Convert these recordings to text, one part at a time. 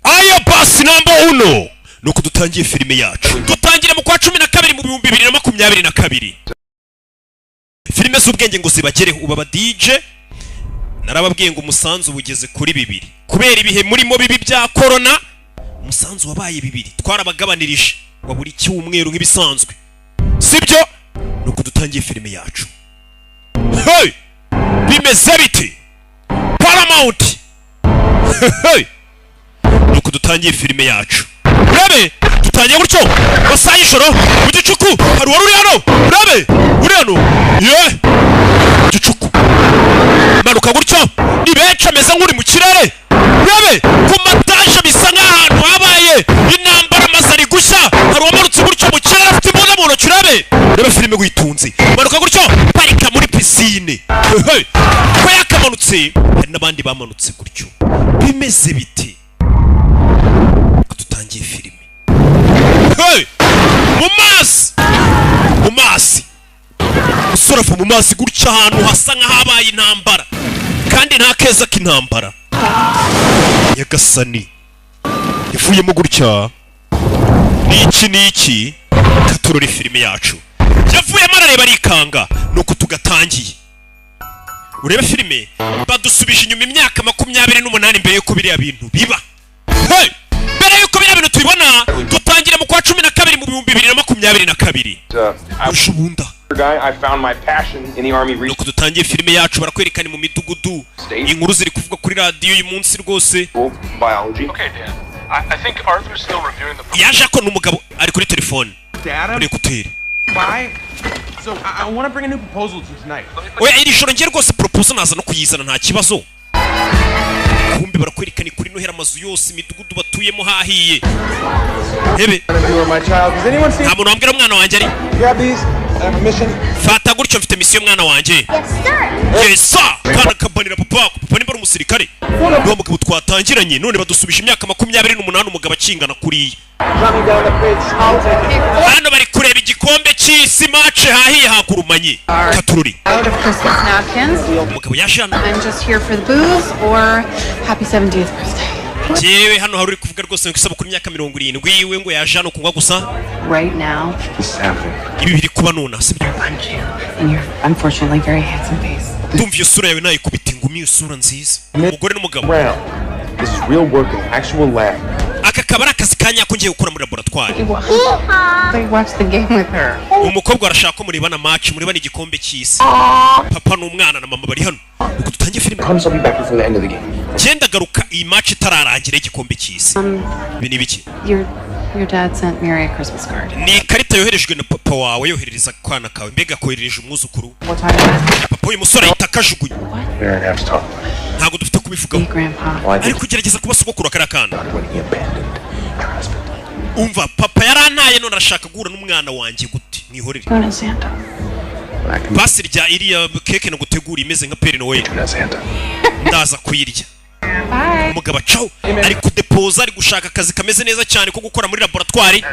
Aya basi number 1 nuko dutangiye filime yacu. Dutangire mu kwa 12 mu 2022. Filime z'ubwenge ngo zibagereho ubaba DJ. Narababwiye ngo umusanzu bugeze kuri 2 kubera ibihe murimo bibi bya corona. Umusanzu wabaye 2 twarabagabanirije wa buri cyumweru nk'ibisanzwe. Sibyo nuko dutangiye filime yacu. Hey! Bimeze biti Paramount. Hey! Nuko dutangiye filime yacu. Urabe dutangiye gutyo basaye ijoro mu gicuku hari wari uri hano. Urabe uri hano ye gicuku manuka gutyo ni benshi ameze nk'uri mu kirere. Urabe ku mataje bisa nk'ahantu habaye intambara mazari gushya hari wamarutse gutyo mu kirere afite imbunda mu ntoki. Urabe reba filime gwitunze manuka gutyo parika muri piscine. Ko yakamanutse hari n'abandi bamanutse gutyo. Bimeze biti dutangiye filime. Hey! Mu masi musurafa mu masi gutya ahantu hasa nk'ahabaye intambara kandi nta keza k'intambara. Yagasani ivuyemo gutya niki katurore filime yacu yavuyemo arareba arikanga nuko tugatangiye. Urebe filime badusubije inyuma imyaka 28 mbere yuko biriya bintu biba. Hey! Mbere yuko biriya bintu tubibona dutangira mu kwa 12 mu 2022. Ushubunda I found my passion in the army. Nuko dutangiye filime yacu barakwerekana mu midugudu inkuru ziri kuvuga kuri radio uyu munsi rwose. Biology. Okay, Dan. I think Arthur's still reviewing the. Yaje ko n'umugabo ari kuri telefone. Muri kuteri. Bye. So I want to bring a new proposal to you tonight. Oya iri joro ngiye rwose proposal naza no kuyizana nta kibazo. Kumbi barakwerekana kuri no hera amazu yose imidugudu batuyemo hahiye. Hebe. Nta muntu wambwira umwana wanjye ari. Fata gutyo mfite mission mwana wanjye. Yes sir. Yes sir. Kana kabanira papa ni bari umusirikare. Niwo mugabo twatangiranye none badusubije imyaka 28 umugabo akingana kuriye. Hano bari kureba igikombe cy'isi match hahiye hakurumanye. Katururi. Umugabo yashana. I'm just here for the booze or happy 70th birthday. Jewe hano hari kuvuga rwose ngo isaba kuri myaka 70 yiwe ngo yajana kunywa gusa. Right now. Ibi biri kuba nona sibyo. And you're unfortunately very handsome face. Ndumva iyo sura yawe nayo kubita ingumi usura nziza. Umugore n'umugabo. This is real work in an actual lab. Aka kabara akazi kanya ko ngiye gukora muri laboratoire. They watch the game with her. Umukobwa arashaka ko muribana match muribana igikombe cy'isi. Papa n'umwana na mama bari hano. Uko dutangiye filime. I'll be back before the end of the game. Genda garuka iyi match itararangira igikombe cy'isi. Ibi ni biki? Your dad sent Mary a Christmas card. Ni karita yoherejwe na papa wawe yoherereza kwana kawe mbega koherereje umwuzukuru. Papa uyu musore itakajugunye. Ntago dufite kubivugaho. Ari kugerageza kuba sogokuru akarakana. Umva papa yarantaye none arashaka guhura n'umwana wanjye gute mwihorere. Basi rya iriya keke no gutegura imeze nka Père Noël. Ndaza kuyirya. Umugabo caho ari kudepoza ari gushaka akazi kameze neza cyane ko gukora muri laboratoire.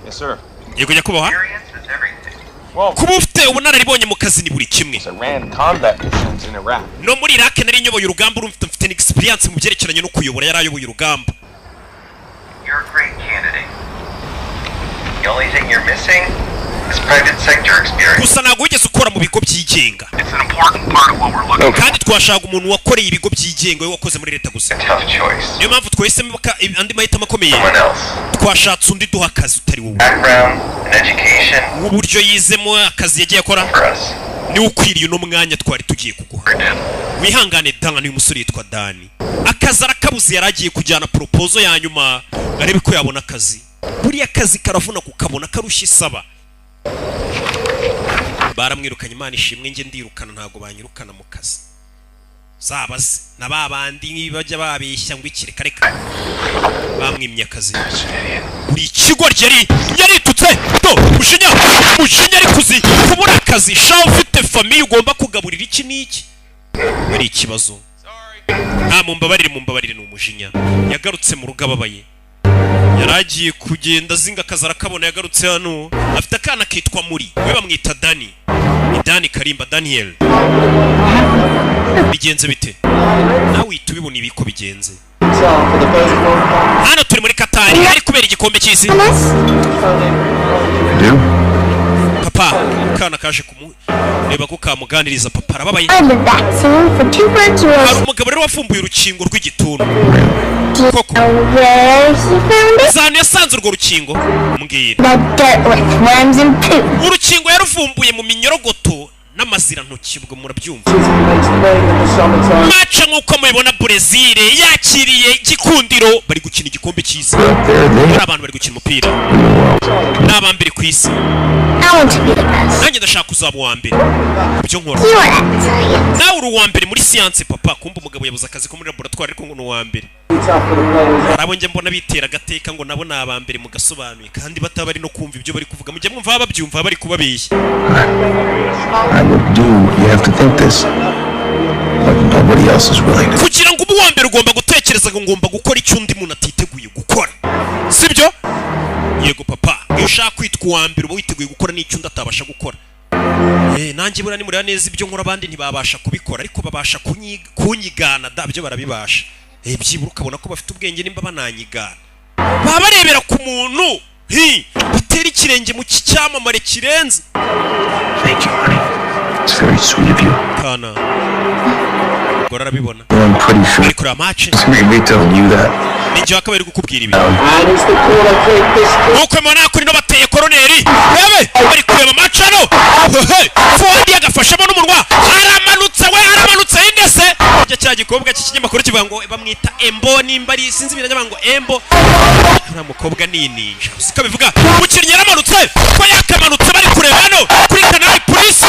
Yes sir. Yego nyakubaha. Kuba ufite ubunararibonye mu kazi ni buri kimwe. No muri Iraq nari nyoboye urugamba urumfite mfite experience mu byerekeranye no kuyobora yarayoboye urugamba. You're a great candidate. The only thing you're missing is private sector experience. Gusa ntago wigeze ukora mu bigo byigenga. It's an important part of what we're looking for. Kandi twashaka umuntu wakoreye ibigo byigenga wakoze muri leta gusa. Tough choice. Niyo mpamvu twahisemo andi mahitamo akomeye. Twashatse undi duha akazi utari wowe. Background and education. Uburyo yizemo akazi yagiye akora. Ni ukwiriye no mwanya twari tugiye kuguha. Wihangane danga ni umusore yitwa Dani. Akazi arakabuze yaragiye kujyana proposal ya nyuma arebe ko yabona akazi. Buri akazi karavuna kukabona karushye isaba. Baramwirukanye Imana ishimwe nge ndirukana ntago banyirukana mu kazi. Zabaze na babandi bajya babeshya ngo ikire kareka. Bamwimye akazi. Buri kigo yaritutse to mushinya ari kuzi kubura akazi sha ufite famille ugomba kugaburira iki niki. Bari ikibazo. Mumbabarire n'umujinya. Yagarutse mu rugababaye. yaragiye kugenda zinga akazi arakabona yagarutse hano afite akana kitwa muri we bamwita Dani ni Dani Karimba Daniel bigenze bite nawe uhita ubibona ibiko bigenze hano turi muri Katari hari kubera igikombe cy'isi papa kana kaje reba ko kamuganiriza papa arababaye hari umugabo rero wafumbuye urukingo rw'igituntu koko zanu yasanze urwo rukingo mbwira urukingo yaruvumbuye mu minyorogoto n'amazirantoki ubwo murabyumva maca nk'uko mubibona Brazil yakiriye igikundiro bari gukina igikombe cy'isi hari abantu bari gukina umupira n'abambere ku isi nanjye ndashaka kuzaba uwa mbere ibyo nkora nawe uri uwa mbere muri siyanse papa kumva umugabo yabuze akazi ko muri laboratwari ariko ngo ni uwa mbere hari abo njye mbona bitera agateka ngo nabo ni abambere mu gasobanuye kandi bataba bari no kumva ibyo bari kuvuga mujye mwumva babyumva bari kubabeshya kugira ngo ube uwa mbere ugomba gutekereza ngo ngomba gukora icyo undi muntu atiteguye gukora sibyo yego papa iyo ushaka kwitwa uwa mbere uba witeguye gukora n'icyo undi atabasha gukora nanjye buriya nimureba neza ibyo nkora abandi ntibabasha kubikora ariko babasha kunyigana byo barabibasha byibura ukabona ko bafite ubwenge nimba bananyigana baba barebera ku muntu batera ikirenge mu cyamamare kirenze kana ubwo arabibona ari kureba match ninjye wakaba ari gukubwira ibi nuko mbona kuri no bateye koroneri rebe bari kureba match hano Ford yagafashemo n'umunwa aramanutse indese cya cya gikobwa cy'ikinyamakuru kivuga ngo bamwita Embo nimba ari sinzi biranya ngo Embo nta mukobwa ni ninja usika bivuga umukinnyi yaramanutse ko yakamanutse bari kureba hano kuri kanali police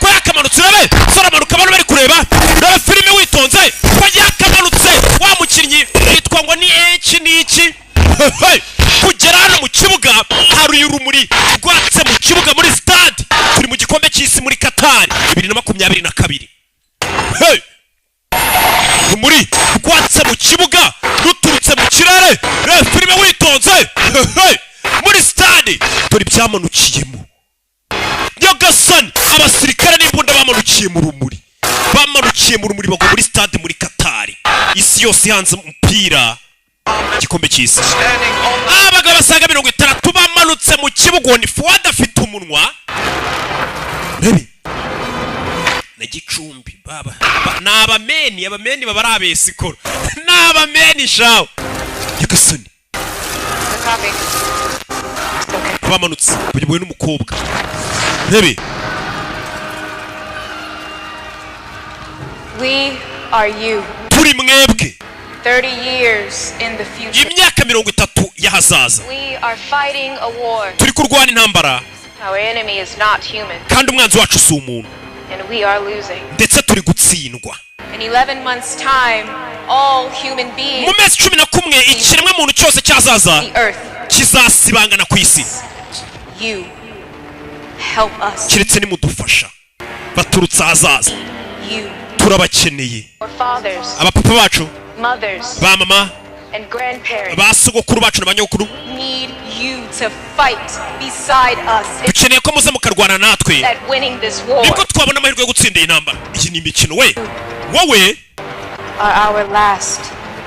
ko yakamanutse rebe saramanuka bano bari kureba rebe filime witonze ko yakamanutse wa mukinnyi yitwa ngo ni iki kugera hano mu kibuga hari urumuri rwatse mu kibuga muri stade turi mu gikombe cy'isi muri Qatar 2022 urumuri rwatse mu kibuga ruturutse mu kirere filime witonze muri stade turi byamanukiyemo Nyagasani abasirikare n'imbunda bamanukiye mu rumuri bagwa muri stade muri Qatar isi yose hanze umupira igikombe cy'isi abagabo basaga 60 bamanutse mu kibuga ni Fuad afite umunwa rebi na Gicumbi baba abameni baba arabesikoro n'abameni shawo Nyagasani bamanutse buyobowe n'umukobwa rebi We are you. turi mwebwe 30 years in the future. imyaka 30 y'ahazaza We are fighting a war. turi kurwana intambara Our enemy is not human, kandi umwanzi wacu si umuntu and we are losing. ndetse turi gutsindwa In 11 months' time, all human beings, mu mezi 11 ikiremwa muntu cyose cyazaza the earth, kizasibangana ku isi you help us. kiretse nimudufasha baturutse ahazaza You, turabakeneye our fathers, abapapa bacu mothers, ba mama and grandparents ba sogokuru bacu n'abanyokuru need you to fight beside us dukeneye ko muze mukarwana natwe at winning this war. nibwo twabona amahirwe yo gutsinda iyi ntambara iyi ni imikino wowe Are our last.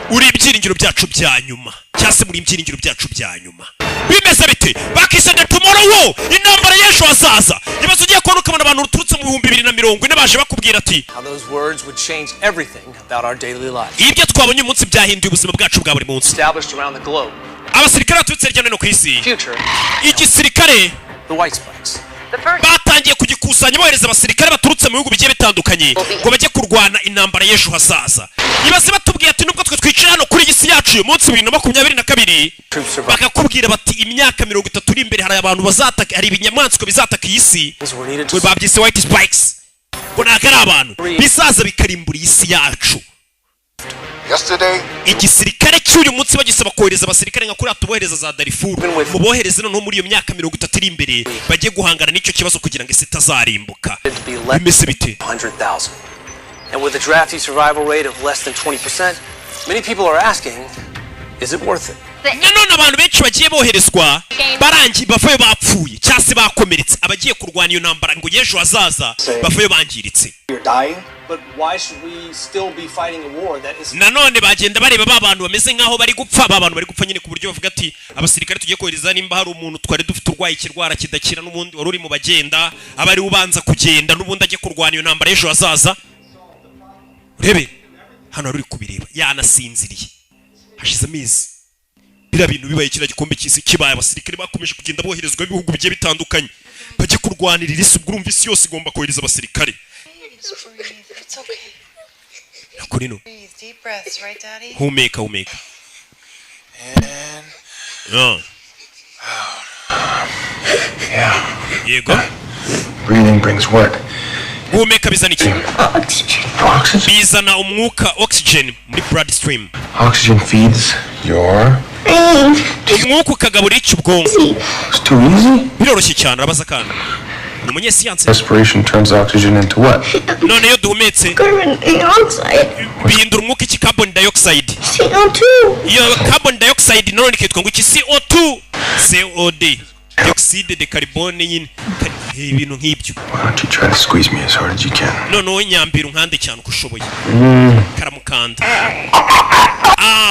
uri ibyiringiro byacu bya nyuma cyase muri ibyiringiro byacu bya nyuma bimeze bite bakisende tomorrow intambara y'ejo hazaza nibazo ugiye kubona ukabona abantu ruturutse mu 2040 baje bakubwira ati how those words would change everything about our daily lives. ibyo twabonye umunsi byahinduye ubuzima bwacu bwa buri munsi Established around the globe. abasirikare baturutse hirya no hino ku isi Future, igisirikare the white spikes. The first batangiye kugikusanya bohereza abasirikare baturutse mu bihugu bigiye bitandukanye ngo bajye kurwana intambara y'ejo hazaza ibaze batubwiye ati nubwo twe twicara hano kuri iyi si yacu uyu munsi 2022 bakakubwira bati imyaka 30 iri imbere hari abantu bazataka hari ibinyamaswa bizataka iyi si ngo babyise white spikes ngo ntabwo ari abantu bizaza bikarimbura iyi si yacu igisirikare cy'uyu munsi bagisaba kohereza abasirikare nka kuri atubohereza za Darfur mu bohereze noneho muri iyo myaka 30 iri imbere bagiye guhangana n'icyo kibazo kugira ngo isi itazarimbuka bimeze bite 100,000. And with a drafty survival rate of less than 20%, many people are asking, is it worth it? nanone abantu benshi bagiye boherezwa barangi bavayo bapfuye cyase bakomeretse abagiye kurwana iyo ntambara ngo yejo hazaza bavayo bangiritse. But why should we still be fighting a war that is nanone bagenda bareba babantu bameze nkaho bari gupfa babantu bari gupfa nyine ku buryo bavuga ati abasirikare tugiye kohereza nimba hari umuntu twari dufite urwaye ikirwara kidakira n'ubundi wari uri mu bagenda abari ubanza kugenda n'ubundi ajye kurwana iyo ntambara ejo hazaza. Urebe hano ari kubireba yanasinziriye hashize amezi bira bintu bibaye kira gikombe cy'isi kibaye abasirikare bakomeje kugenda boherezwa ibihugu bigiye bitandukanye bajye kurwanira irisi ubwumva isi yose igomba kohereza abasirikare. It's okay. Nakurino. Breathe deep breaths, right, Daddy? Humeka. And yeah. Yego. Breathing brings what? Humeka bizana iki? Oxygen. Bizana umwuka oxygen muri bloodstream. Oxygen feeds your umwuka ukagaburira ubwonko. It's too easy. Biroroshye cyane abaza kandi. Ni umunyesiyanse. Respiration turns oxygen into what? None yo duhumetse. Carbon dioxide. Bihindura umwuka iki carbon dioxide. CO2. Iyo carbon dioxide none nikitwa ngo iki CO2. COD. Dioxide de carbone nyine. Ibintu nk'ibyo. Why don't you try to squeeze me as hard as you can? None wowe nyambira unkande cyane uko ushoboye. Karamukanda.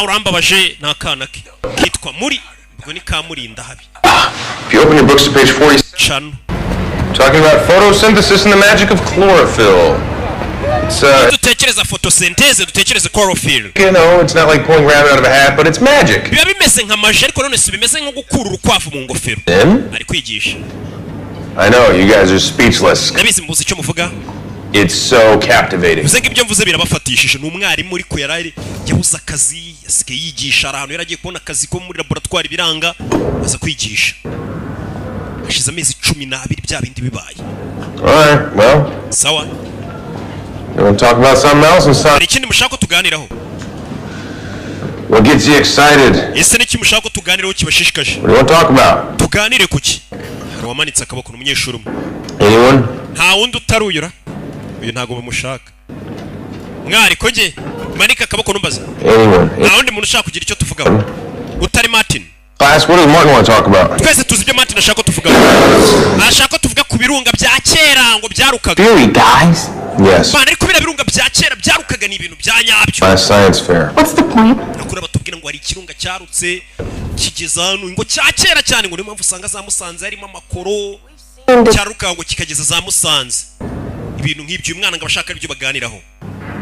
Urambabaje n'akana ke. Kitwa muri. Ubwo ni kamurinda habi. If you open your books to page 40, Chano. talking about photosynthesis and the magic of chlorophyll. It's dutekereza photosynthesis dutekereze chlorophyll. You know, it's not like pulling rabbit out of a hat, but it's magic. Biba bimeze nka maji ariko none si bimeze nko gukura urukwavu mu ngofero. Ari kwigisha. I know you guys are speechless. Nabizi mbuze icyo muvuga. It's so captivating. Bize ngibyo mvuze birabafatishije n'umwarimu uri ko yarari yabuze akazi yasigaye yigisha ahantu yaragiye kubona akazi ko muri laboratoire biranga aza kwigisha. Hashize amezi 12 bya bindi bibaye. Alright, well. Sawa. You want to talk about something else inside? Ikindi mushaka tuganiraho. What gets you excited? Ese niki mushaka tuganiraho kibashishikaje? What do you want to talk about? Tuganire kuki? Wamanitse akaboko n'umunyeshuri umwe. Anyone? Nta wundi utaruyura. Uyu ntago bamushaka. Mwari ko nge manika akaboko numbaza. Anyone? Nta wundi muntu ushaka kugira icyo tuvugaho. Utari Martin. Class, what does Martin want to talk about? Twese tuzi ibyo Martin ashaka tuvugaho. Ashaka tuvuga ku birunga bya kera ngo byarukaga. Really, guys? Yes. Bana ariko bira birunga bya kera byarukaga ni ibintu bya nyabyo. My science fair. What's the point? Nakura batubwira ngo hari ikirunga cyarutse kigeza hano ngo cya kera cyane ngo niyo mpamvu usanga za Musanze harimo amakoro cyaruka ngo kikageza za Musanze. Ibintu nk'ibyo uyu mwana ngo abashaka ibyo baganiraho.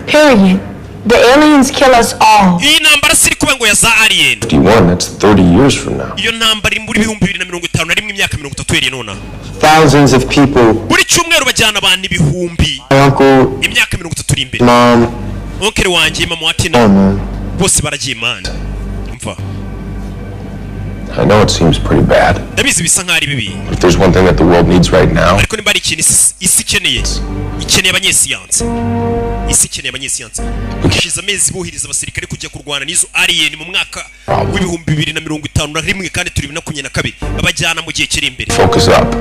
Period. The aliens kill us all. Iyi nambara siri kuba ngo ya za alien. 51, that's 30 years from now. Iyo nambara iri muri 2051 imyaka 30 nona. Thousands of people. Buri cyumweru bajyana abantu ibihumbi. My uncle, Imyaka 30 imbere. mom, Onkere wanjye mama watina. Bose baragiye man. Umva. I know it seems pretty bad. Ndabizi bisa nk'ari bibi. If there's one thing that the world needs right now, Ariko nimba ari ikintu isi ikeneye. Ikeneye abanyesiyanse. Isi ikeneye abanyesiyanse. Kishiza amezi bohiriza abasirikare kujya kurwana n'izo alien mu mwaka w'ibihumbi 2051 kandi turi 2022 babajyana mu gihe kiri imbere. focus up.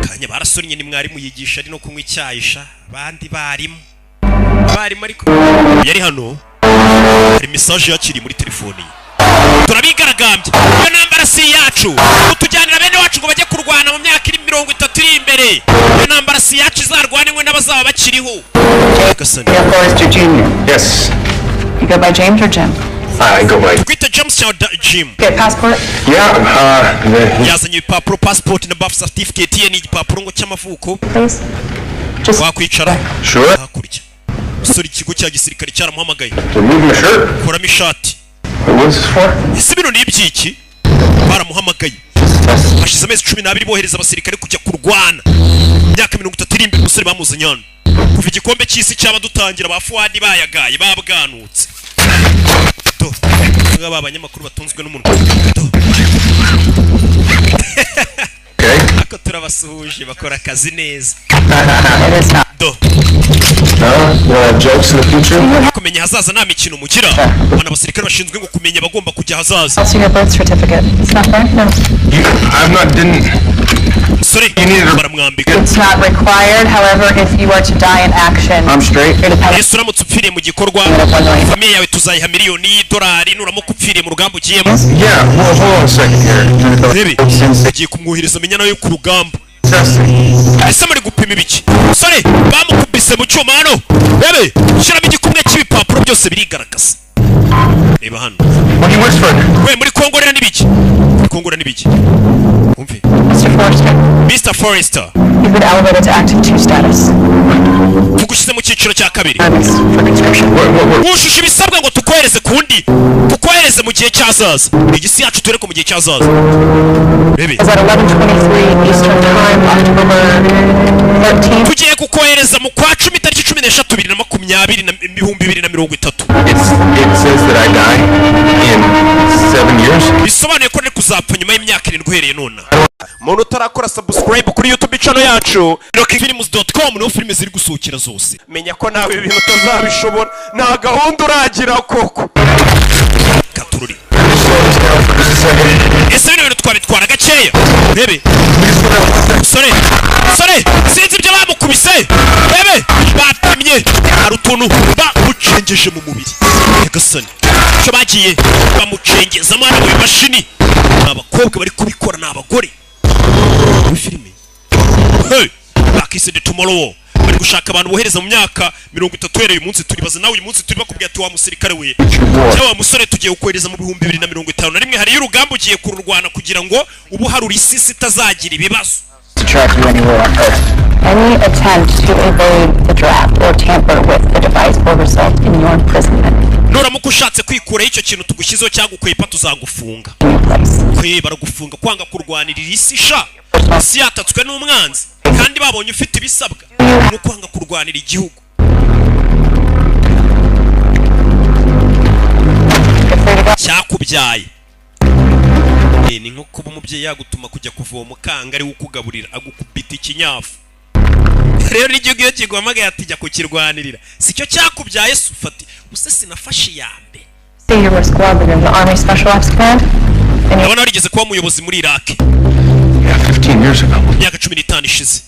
Kanya barasonnye ni mwarimu yigisha ari no kunywa icyayisha abandi barimo ariko yari hano hari message yakiri muri telefone ye. Turabigaragambye iyo nambara si yacu utujyanira bene wacu ngo bajye kurwana mu myaka 30 iri imbere. Iyo nambara si yacu izarwanwe n'abazaba bakiriho. Yeah, Forrester Jr. Yes. You go by James or Jim? I go by. Kwita James cyangwa Jim. Get passport? Yeah, yazanye ibipapuro passport na birth certificate ye ni igipapuro ngo cy'amavuko. Please. Just Wakwicara. Sure. Hakurya. Sori ikigo cya gisirikare cyaramuhamagaye. Remove my shirt. Kuramo ishati. What is this for? Ese bino ni ibyiki? Baramuhamagaye. Hashize amezi 12 bohereza abasirikare kujya kurwana. Imyaka 30 iri imbere umusore bamuzanye hano. Kuva igikombe cy'isi cyaba dutangira ba Fuadi bayagaye babwanutse. Do. Ngaba abanyamakuru batunzwe n'umuntu. Do. Okay. Ako turabasuhuje bakora akazi neza. it is not. Do. Jokes in the future? Kumenya hazaza nta mikino mugira. Bana abasirikare bashinzwe ngo kumenya bagomba kujya hazaza. Also your birth certificate. It's not there? No. I'm not, didn't. umusore baramwambika. It's not required. However, if you are to die in action, I'm straight. Yesu uramutse upfiriye mu gikorwa famiye yawe tuzayiha miliyoni y'idolari nuramuka upfiriye mu rugamba ugiyemo. Yeah, well, hold on a second here. Rebe ugiye kumwohereza amenya nawe ku rugamba. Ese muri gupima ibiki? Umusore bamukubise mu cyuma hano. Rebe shyiramo igikumwe cy'ibipapuro byose birigaragaza. Reba hano. What are you whispering? We muri kongorera n'ibiki? Kongorera n'ibiki? Umve. Mr. Forrester. you've been elevated to active 2 status. Tugushyize mu cyiciro cya kabiri. For conscription. Ushusha ibisabwa ngo tukohereze kundi. Tukohereze mu gihe cyazaza. Igisi yacu tureko mu gihe cyazaza. Rebe. Is at 11:23 Eastern Time, October 13th. Tugiye kukohereza mu kwa 10 tariki 13 2020. It says that I die in 7 years. Bisobanuye ko ne kuzapfa nyuma y'imyaka 7 uhereye none. Muntu utarakora subscribe kuri YouTube channel yacu films360p no filime ziri gusohokera zose. Menya ko nawe ibintu utazabishobora. Nta gahunda uragira koko. Katururi. Ese bino bintu twabitwara gakeya. Rebe. Sore, sinzi ibyo bamukubise. Rebe, bapimye hari utuntu bamucengeje mu mubiri. Yagasani. Cyo bagiye bamucengeza mwana mu mashini. Abakobwa bari kubikora n'abagore. Muri filime. Hey, back is the tomorrow. Bari gushaka abantu bohereza mu myaka 30 uhereye umunsi turibaza nawe uyu munsi turi bakubwira ati wa musirikare we. Cyawa musore tugiye ukohereza mu 2051 hari y'urugamba ugiye kururwana kugira ngo ubu haruri isisi tazagira ibibazo. To track you anywhere on Earth. Any attempt to evade the draft or tamper with the device will result in your imprisonment. Nuramuka ushatse kwikura icyo kintu tugushyizeho cyangwa ukwepa tuzagufunga. Kwe baragufunga kwanga kurwanirira isi sha. Si yatatswe n'umwanzi kandi babonye ufite ibisabwa no kwanga kurwanira igihugu. Cyakubyaye. Ni nko kuba umubyeyi yagutuma kujya kuvoma kanga ari ukugaburira agukubita ikinyafu. Rero n'igihugu iyo kigwamaga yatijya kukirwanirira. Sicyo cyakubyaye sufati. Use sinafashe yambe. Say you were a squad leader in the Army Special Ops Command. Abana warigeze kuba umuyobozi muri Iraq. Yeah, 15 years ago. Myaka 15 ishize.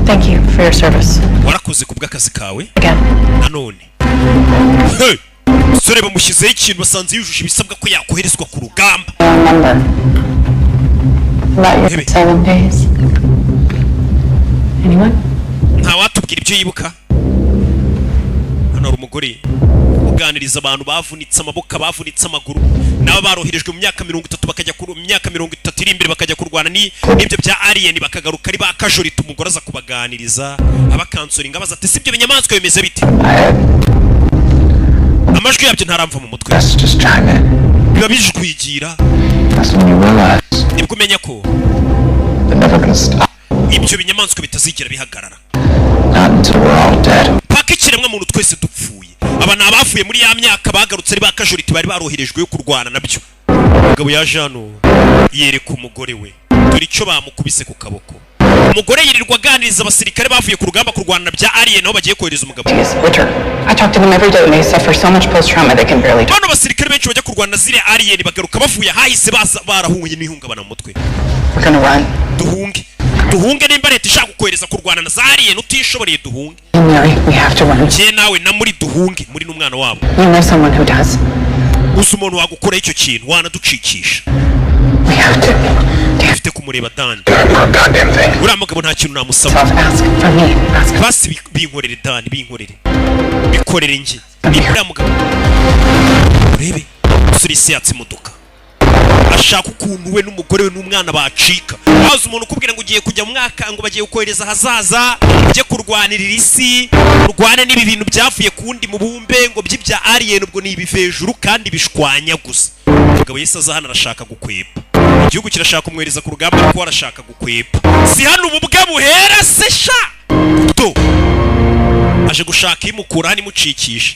Thank you for your service. Warakoze kubw'akazi kawe. Again. Nanone. Hey! Sore bamushyizeho ikintu basanze yujuje ibisabwa ko yakoherezwa ku rugamba. Remember about your 7 days. Anyone? Nta watubwira ibyo yibuka. Hano hari umugore uganiriza abantu bavunitse amaboko bavunitse amaguru nabo baroherejwe mu myaka 30 bakajya ku myaka 30 iri imbere bakajya kurwana n'ibyo bya alien bakagaruka ari bakajorita umugore aza kubaganiriza abakansoringa baza ati sibyo binyamaswa bimeze bite. Amajwi yabyo ntaramva mu mutwe. That's just China. Biba bijwigira. That's when you realize Nibwo umenya ko they're never gonna stop. ibyo binyamaswa bitazigera bihagarara. Not until we're all dead. Paka ikiremwa muntu twese dupfuye. Aba nabavuye muri ya myaka bagarutse ari bakajoriti bari baroherejwe yo kurwana nabyo. Umugabo yaje hano yereka umugore we. Dore icyo bamukubise ku kaboko. Umugore yirirwa aganiriza abasirikare bavuye ku rugamba kurwana bya alien aho bagiye kohereza umugabo. Winter. I talk to them every day and they suffer so much post-trauma they can barely talk. Bano basirikare benshi bajya kurwana zire alien bagaruka bavuye hahise barahuye n'ihungabana mu mutwe. We're gonna run. Duhunge nimba leta ishaka kohereza kurwana na za alien utishoboreye duhunge. Mary, we have to run. Je nawe na muri duhunge muri n'umwana wabo. You know someone who does. Gusa umuntu wagukora icyo kintu wanaducikisha. We have to. Ufite kumureba Dan. Goddamn thing. Uriya mugabo nta kintu namusaba. Ask for me. Ask. Basi binkorere Dan binkorere. Bikorere nje. Uriya mugabo. Urebe. Usuri isi yatse imodoka. Ashaka ukuntu we n'umugore we n'umwana bacika. Bazi umuntu kubwira ngo ugiye kujya mu mwaka ngo bagiye kohereza hazaza ujye kurwanirira isi urwane n'ibi bintu byavuye kundi mu bumbe ngo by'ibya alien ubwo ni ibivejuru kandi bishwanya gusa. Umugabo Yesu aza hano arashaka gukwepa. Igihugu kirashaka kumwereza ku rugamba ariko arashaka gukwepa. Si hano ububwe buhera se sha. To aje gushaka imukura hani mucikisha.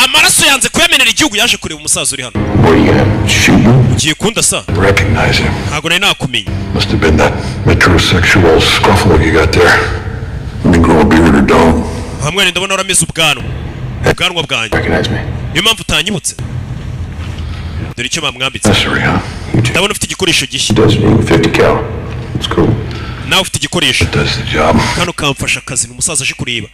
Amaraso yanze kwemerera igihugu yaje kureba umusaza uri hano. What are you gonna shoot you? Ugiye kunda sa? Recognize him. Ntago nari nakumenya. Must have been that metrosexual scruffle you got there. Let me grow a beard or don't. Hamwe ndabona urameze ubwanwa. Ubwanwa bwanjye. Recognize me. Niyo mpamvu utanyibutse. Dore icyo bamwambitse. Necessary, huh? Ndabona ufite igikoresho gishya. Does me 50 cal. It's cool. nawe ufite igikoresho Does the job. kano kamfasha akazi n'umusaza aje kureba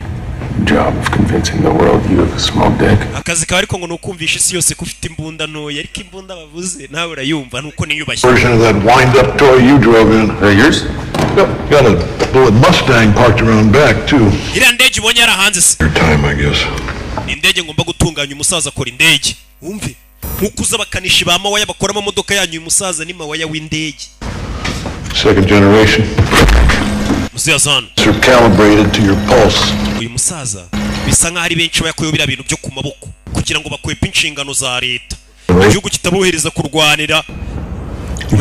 Job of convincing the world you have a small dick. akazi kawe ariko ngo nukumvisha isi yose ko ufite imbunda ntoya ariko imbunda bavuze nawe urayumva nuko niyubashye Version of that wind-up toy you drove in. Yours? Yep. Got a bullet Mustang parked around back too. iriya ndege ubonye yarahanze se Your time, I guess. ni indege ngomba gutunganya umusaza akora indege wumve nkuko uza abakanishi ba mawaya bakora amamodoka yanyu uyu musaza ni mawaya w'indege Second generation. musiyazana Calibrated to your pulse. uyu musaza bisa nkaho ari benshi bayakoyeho biriya bintu byo ku maboko kugira ngo bakwepe inshingano za leta igihugu kitabohereza kurwanira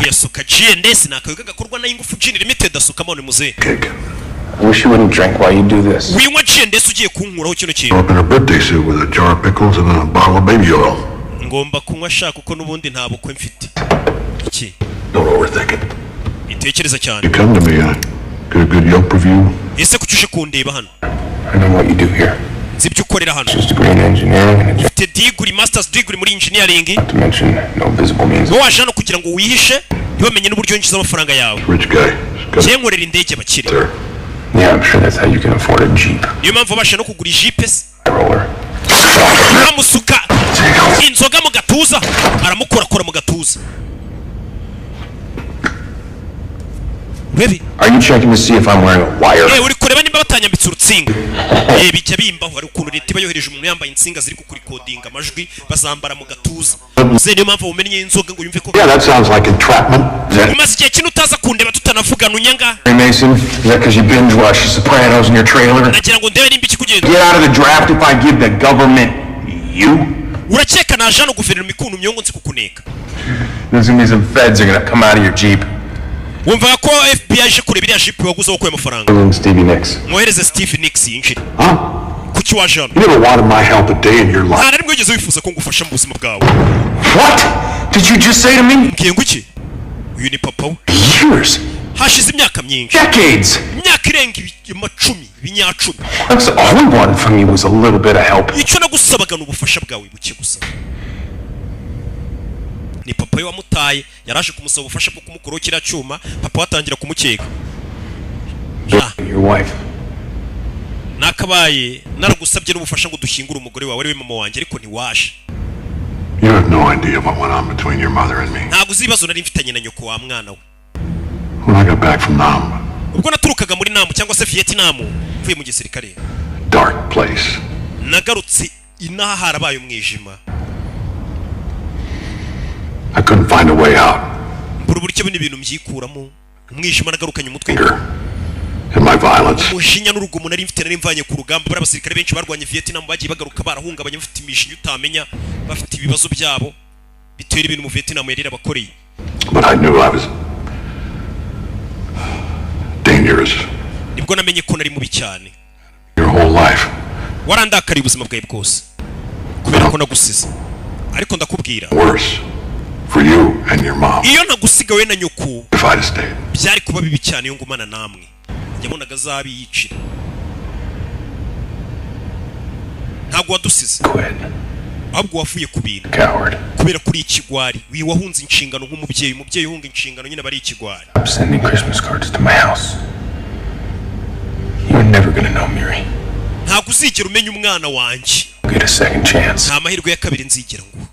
uyasuka GNS ni akayoga gakorwa na Ingufu Gin Limited asukamo ni muzehe I wish you wouldn't drink while you do this. winywa GNS ugiye kunkuraho kino kintu Up in a birthday suit with a jar of pickles and a bottle of baby oil. ngomba kunywa shaka kuko nubundi nta bukwe mfite iki Don't overthink it. itekereza cyane You come to me, I get a good Yelp review. ese kucyuje kundeba hano I know what you do here. nzi ibyo ukorera hano Just degree in engineering and a job, ufite degree masters degree muri engineering not to mention no visible means. wowe waje hano kugira ngo wihishe ntibamenye n'uburyo winjiza amafaranga yawe Rich guy. He's got njye a nkorera indege abakire there. Yeah, I'm sure that's how you can afford a Jeep. niyo mpamvu wabasha no kugura ijipe se Roller. aramusuka inzoga mu gatuza aramukorakora mu gatuza Baby, Are you checking to see if I'm wearing a wire? uri kureba nimba batanyambitse urutsinga bijya bimbaho hari ukuntu leta iba yohereje umuntu yambaye insinga ziri kurikodinga amajwi bazambara mu gatuza ze niyo mpamvu umenye inzoga ngo yumve ko Yeah, that sounds like entrapment. Is that umaze igihe kintu utaza kundeba tutanavugana unyanga Hey Mason, is that because you binge watch The Sopranos in your trailer? nagira ngo ndebe nimba ikikugenza Get out of the draft if I give the government you? urakeka naje hano guverinoma ikuntumye ngo nzi kukuneka There's gonna be some feds are gonna come out of your Jeep. wumva ko FBI aje kureba iriya jipe waguze wakuye amafaranga Stevie Nicks. mwohereze Steve Nicks yinjire Huh? kuki waje hano You never wanted my help a day in your life. nta na rimwe wigeze wifuza ko ngufasha mu buzima bwawe What did you just say to me? mbwiye ngo iki uyu ni papa we Years, hashize imyaka myinshi decades. imyaka irenga amacumi ibinyacumi That's all we wanted from you was a little bit of help. icyo nagusabaga ni ubufasha bwawe buke gusa ni papa we wamutaye yaraje kumusaba ubufasha bwo kumukuraho kiriya cyuma papa watangira kumukeka Your wife. nakabaye naragusabye n'ubufasha ngo dushyingure umugore wawe ari we mama wanjye ariko ntiwaje You have no idea what went on between your mother and me. ntabwo uzi ibibazo nari mfitanye na nyoko wa mwana we When I got back from Nam, ubwo naturukaga muri namu cyangwa se Vietnam mvuye mu gisirikare dark place. nagarutse inaha harabaye umwijima I couldn't find a way out. mbura uburyo bino ibintu mbyikuramo umwijima nagarukanye umutwe Anger and my violence. umujinya n'urugomo nari mfite nari mvanye ku rugamba bari abasirikare benshi barwanye Vietnam bagiye bagaruka barahungabanye bafite imijinya utamenya bafite ibibazo byabo bitera ibintu mu Vietnam yari abakoreye But I knew I was dangerous. nibwo namenye ko nari mubi cyane Your whole life. warandakariye ubuzima bwawe bwose kubera ko nagusize ariko ndakubwira Worse. For you and your mom. iyo nagusigawe na nyoko If I'd have stayed. byari kuba bibi cyane iyo ngumana namwe yabonaga azabiyicira ntabwo wadusize Quit. ahubwo wavuye ku bintu Coward. kubera kuri ikigwari wahunze inshingano nk'umubyeyi umubyeyi uhunga inshingano nyine bari ikigwari I'm sending Christmas cards to my house. You're never gonna know Miri. ntabwo uzigera umenya umwana wanjye Get a second chance. nta mahirwe ya kabiri nzigera ngo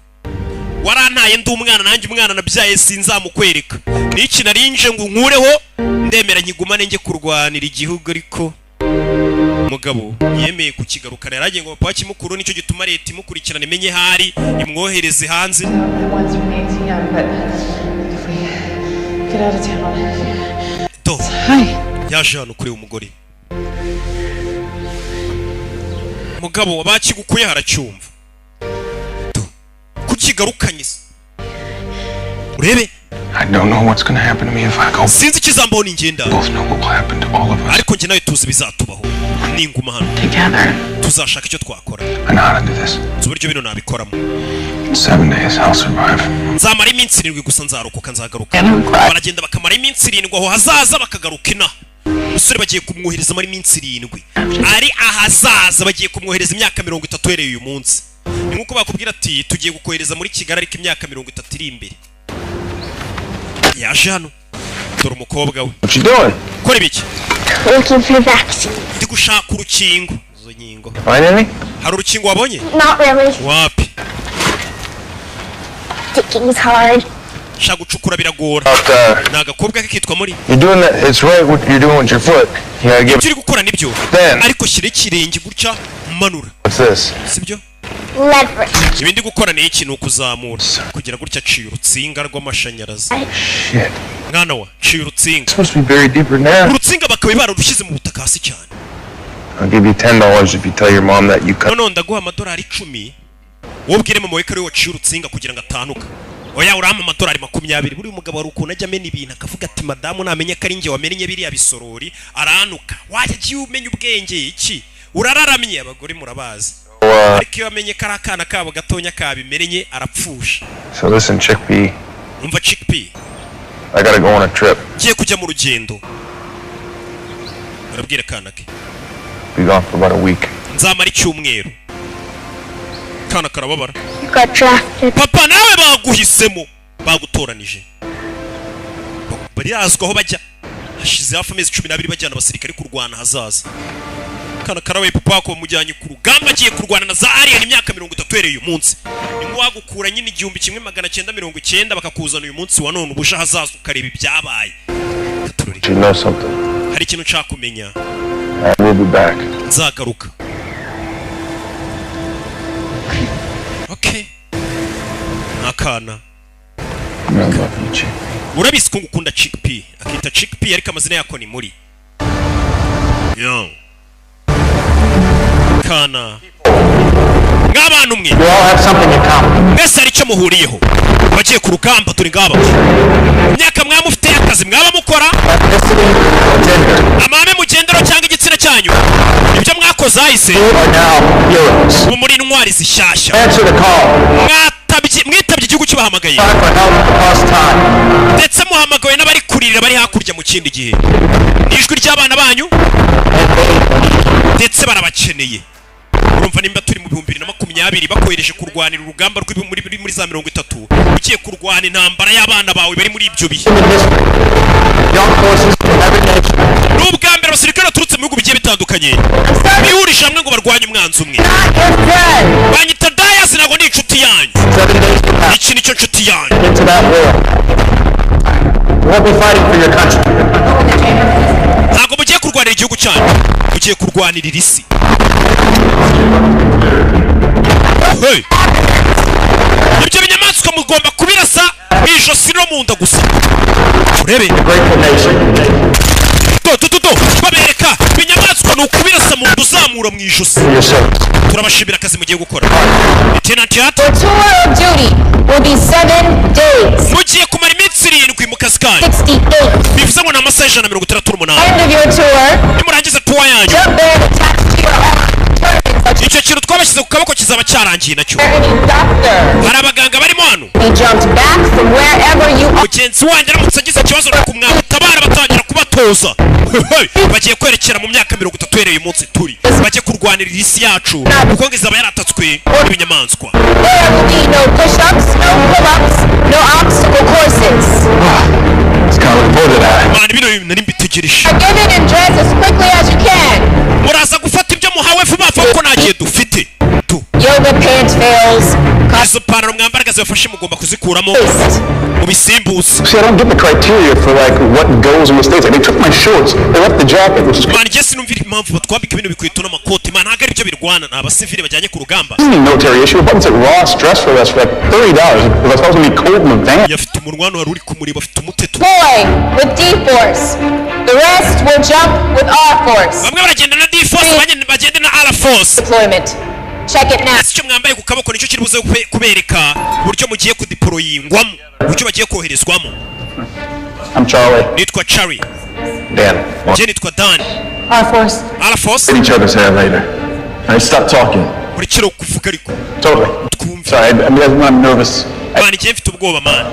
warantaye ndi umwana nanjye umwana nabyaye sinzamukwereka n'iki narinje ngo nkureho ndemera nkigumane njye kurwanira igihugu ariko mugabo yemeye kukigarukana yaragiye ngo papa kimukuru nicyo gituma leta imukurikirana imenye hari imwohereze hanze Once from 8 p.m., but if we get out of town. do Hi. yaje hano kureba umugore mugabo bakigukuye haracyumva kukigarukanye se urebe I don't know what's gonna happen to me if I go. sinzi ikizambaho n'ingenda Both know what will happen to all of us. ariko njye nawe tuzi bizatubaho ninguma hano Together. tuzashaka icyo twakora I know how to do this. nzi uburyo bino nabikoramo In 7 days, I'll survive. nzamara iminsi 7 gusa nzarokoka nzagaruka And I'm glad. baragenda bakamara iminsi 7 aho hazaza bakagaruka ina umusore bagiye kumwohereza muri iminsi 7 ari ahazaza bagiye kumwohereza imyaka 30 uhereye uyu munsi ni nkuko bakubwira ati tugiye gukohereza muri Kigali ariko imyaka 30 iri imbere yaje hano dore umukobwa we. What you doing? Kora ibiki? Looking for a vaccine. Ndi gushaka urukingo. Zo nyingo. Find any? Hari urukingo wabonye? Not really. Wapi? Digging's hard. Shaka gucukura biragora. Ni agakobwa kitwa muri. You're doing that. It's right what you're doing with your foot. You gotta give. Turi gukora nibyo. Then. Ariko shire kirenge gutya manura. What's this? Sibyo? Leverage. Ibindi gukora ni iki nukuzamura kugira gutya ciye urutsinga rw'amashanyarazi. Shit. Mwana wa ciye urutsinga. Supposed to be buried deeper now. Urutsinga bakabe bararushize mu butaka hasi cyane. I'll give you $10 if you tell your mom that you cut. No, ndaguha amadolari 10. Wobwire mama we kare waciye urutsinga kugira ngo atanuka. Oya urama amadolari 20. Buri umugabo wari ukuntu ajya amena ibintu akavuga ati madamu namenye ko ari nge wamenye biriya bisorori aranuka. Waje umenya ubwenge iki? Urararamye abagore murabazi. Ariko iyo amenye ko ari akana kabo gatonya kabimenye arapfusha. So listen, Chickpea. Umva Chickpea. I gotta go on a trip. Giye kujya mu rugendo. Arabwira kana ke. Be gone for about a week. Nzamara icyumweru. Kana karababara. You got drafted. Papa nawe baguhisemo. Bagutoranije. Bari azwaho bajya. Hashize hafi amezi 12 bajyana abasirikare kurwana hazaza. Kana karawe papa ko mujyanye ku rugamba agiye kurwana na za alien imyaka 30 ereye uyu munsi. Nimwe wagukura nyine 1990 bakakuzana uyu munsi wa none ubusha hazaza ukareba ibyabaye. You know something? Hari ikintu nshaka kumenya. I will be back. Nzagaruka. Okay. Nakana. Urabisi ko ngukunda Chickpea. Akita Chickpea ariko amazina yako ni muri. Yo. Kana. Ng'abantu mwe. We all have something in common. Mbese ari cyo muhuriyeho. Bagiye ku rugamba turi ngaba. Myaka mwamufite akazi mwaba mukora. Amame mugendero cyangwa igitsina cyanyu. Ibyo mwakoze ahise. Muri intwari zishyashya. Mwitabye igihugu cy'ubahamagaye. Ndetse muhamagawe n'abari kuririra bari hakurya mu kindi gihe. Ijwi ry'abana banyu. Ndetse barabakeneye. Urumva nimba turi mu 2020 bakohereje kurwanira urugamba muri za 30 ugiye kurwana intambara y'abana bawe bari muri ibyo bihe. N'ubwa mbere abasirikare baturutse mu bihugu bigiye bitandukanye bihurije hamwe ngo barwanye umwanzi umwe. Banyita Dayas nago ni inshuti yanyu. Iki nicyo nshuti yanyu. Ntabwo mugiye kurwanira igihugu cyanyu, mugiye kurwanira isi. Hey! Ibyo binyamaswa mugomba kubirasa ijosi no mu nda gusa. Urebe. Babereka binyamaswa n'ukubirasa mu nda uzamura mu ijosi. Turabashimira akazi mugiye gukora. Lieutenant Yat. The tour of duty will be 7 days. Mugiye kumara iminsi 7 mu kazi kanyu. 68. Bivuze ngo ni amasaha 168. End of your tour. Nimurangiza tour yanyu. Jump there and attach to your arm. Icyo kintu twabashyize ku kaboko kizaba cyarangiye nacyo. Hari abaganga barimo hano. He jumped back from wherever you are. Mugenzi wanjye aramutse agize ikibazo no kumwatabara batangira kubatoza. Bagiye kwerekera mu myaka 30 ereye umunsi turi. Bagiye kurwanira isi yacu kuko ngo izaba yaratatswe n'ibinyamaswa. There will be no push-ups, no pull-ups, no obstacle courses. Mani bino nari mbitegereje. Get in and dress as quickly as you can. Muraza gufata ibyo muhawe vuba vuba ko nagiye dufite. Yoga pants fails. Izo pantaro mwambaraga zibafashe mugomba kuzikuramo mu bisimbuzi. See, I don't get the criteria for like what goes in the States. They took my shorts, they left the jacket, which is. Man, just numvira impamvu batwambika bino bikweto n'amakoti. Man, ntago ari byo birwana n'abasivile bajyanye ku rugamba. This is a military issue. Buttons at Ross dress for us for like $30. If it's supposed to be cold in the van. Yafite umunwano wari uri kumureba afite umuteto. Boy with D-force. The rest will jump with R-force. Bamwe baragenda na D-force, bagenda na R-force. Deployment. Check it now. Icyo mwambaye ku kaboko nicyo kiri buze kubereka uburyo mugiye kudeployingwamo, uburyo bagiye koherezwamo. I'm Charlie. Nitwa Charlie. Dan. Je nitwa Dan. R-force. R-force. Hit each other's hair later. I stop talking. Buri kiro kuvuga ariko. Totally. Sorry, I'm nervous. Man, je mfite ubwoba man.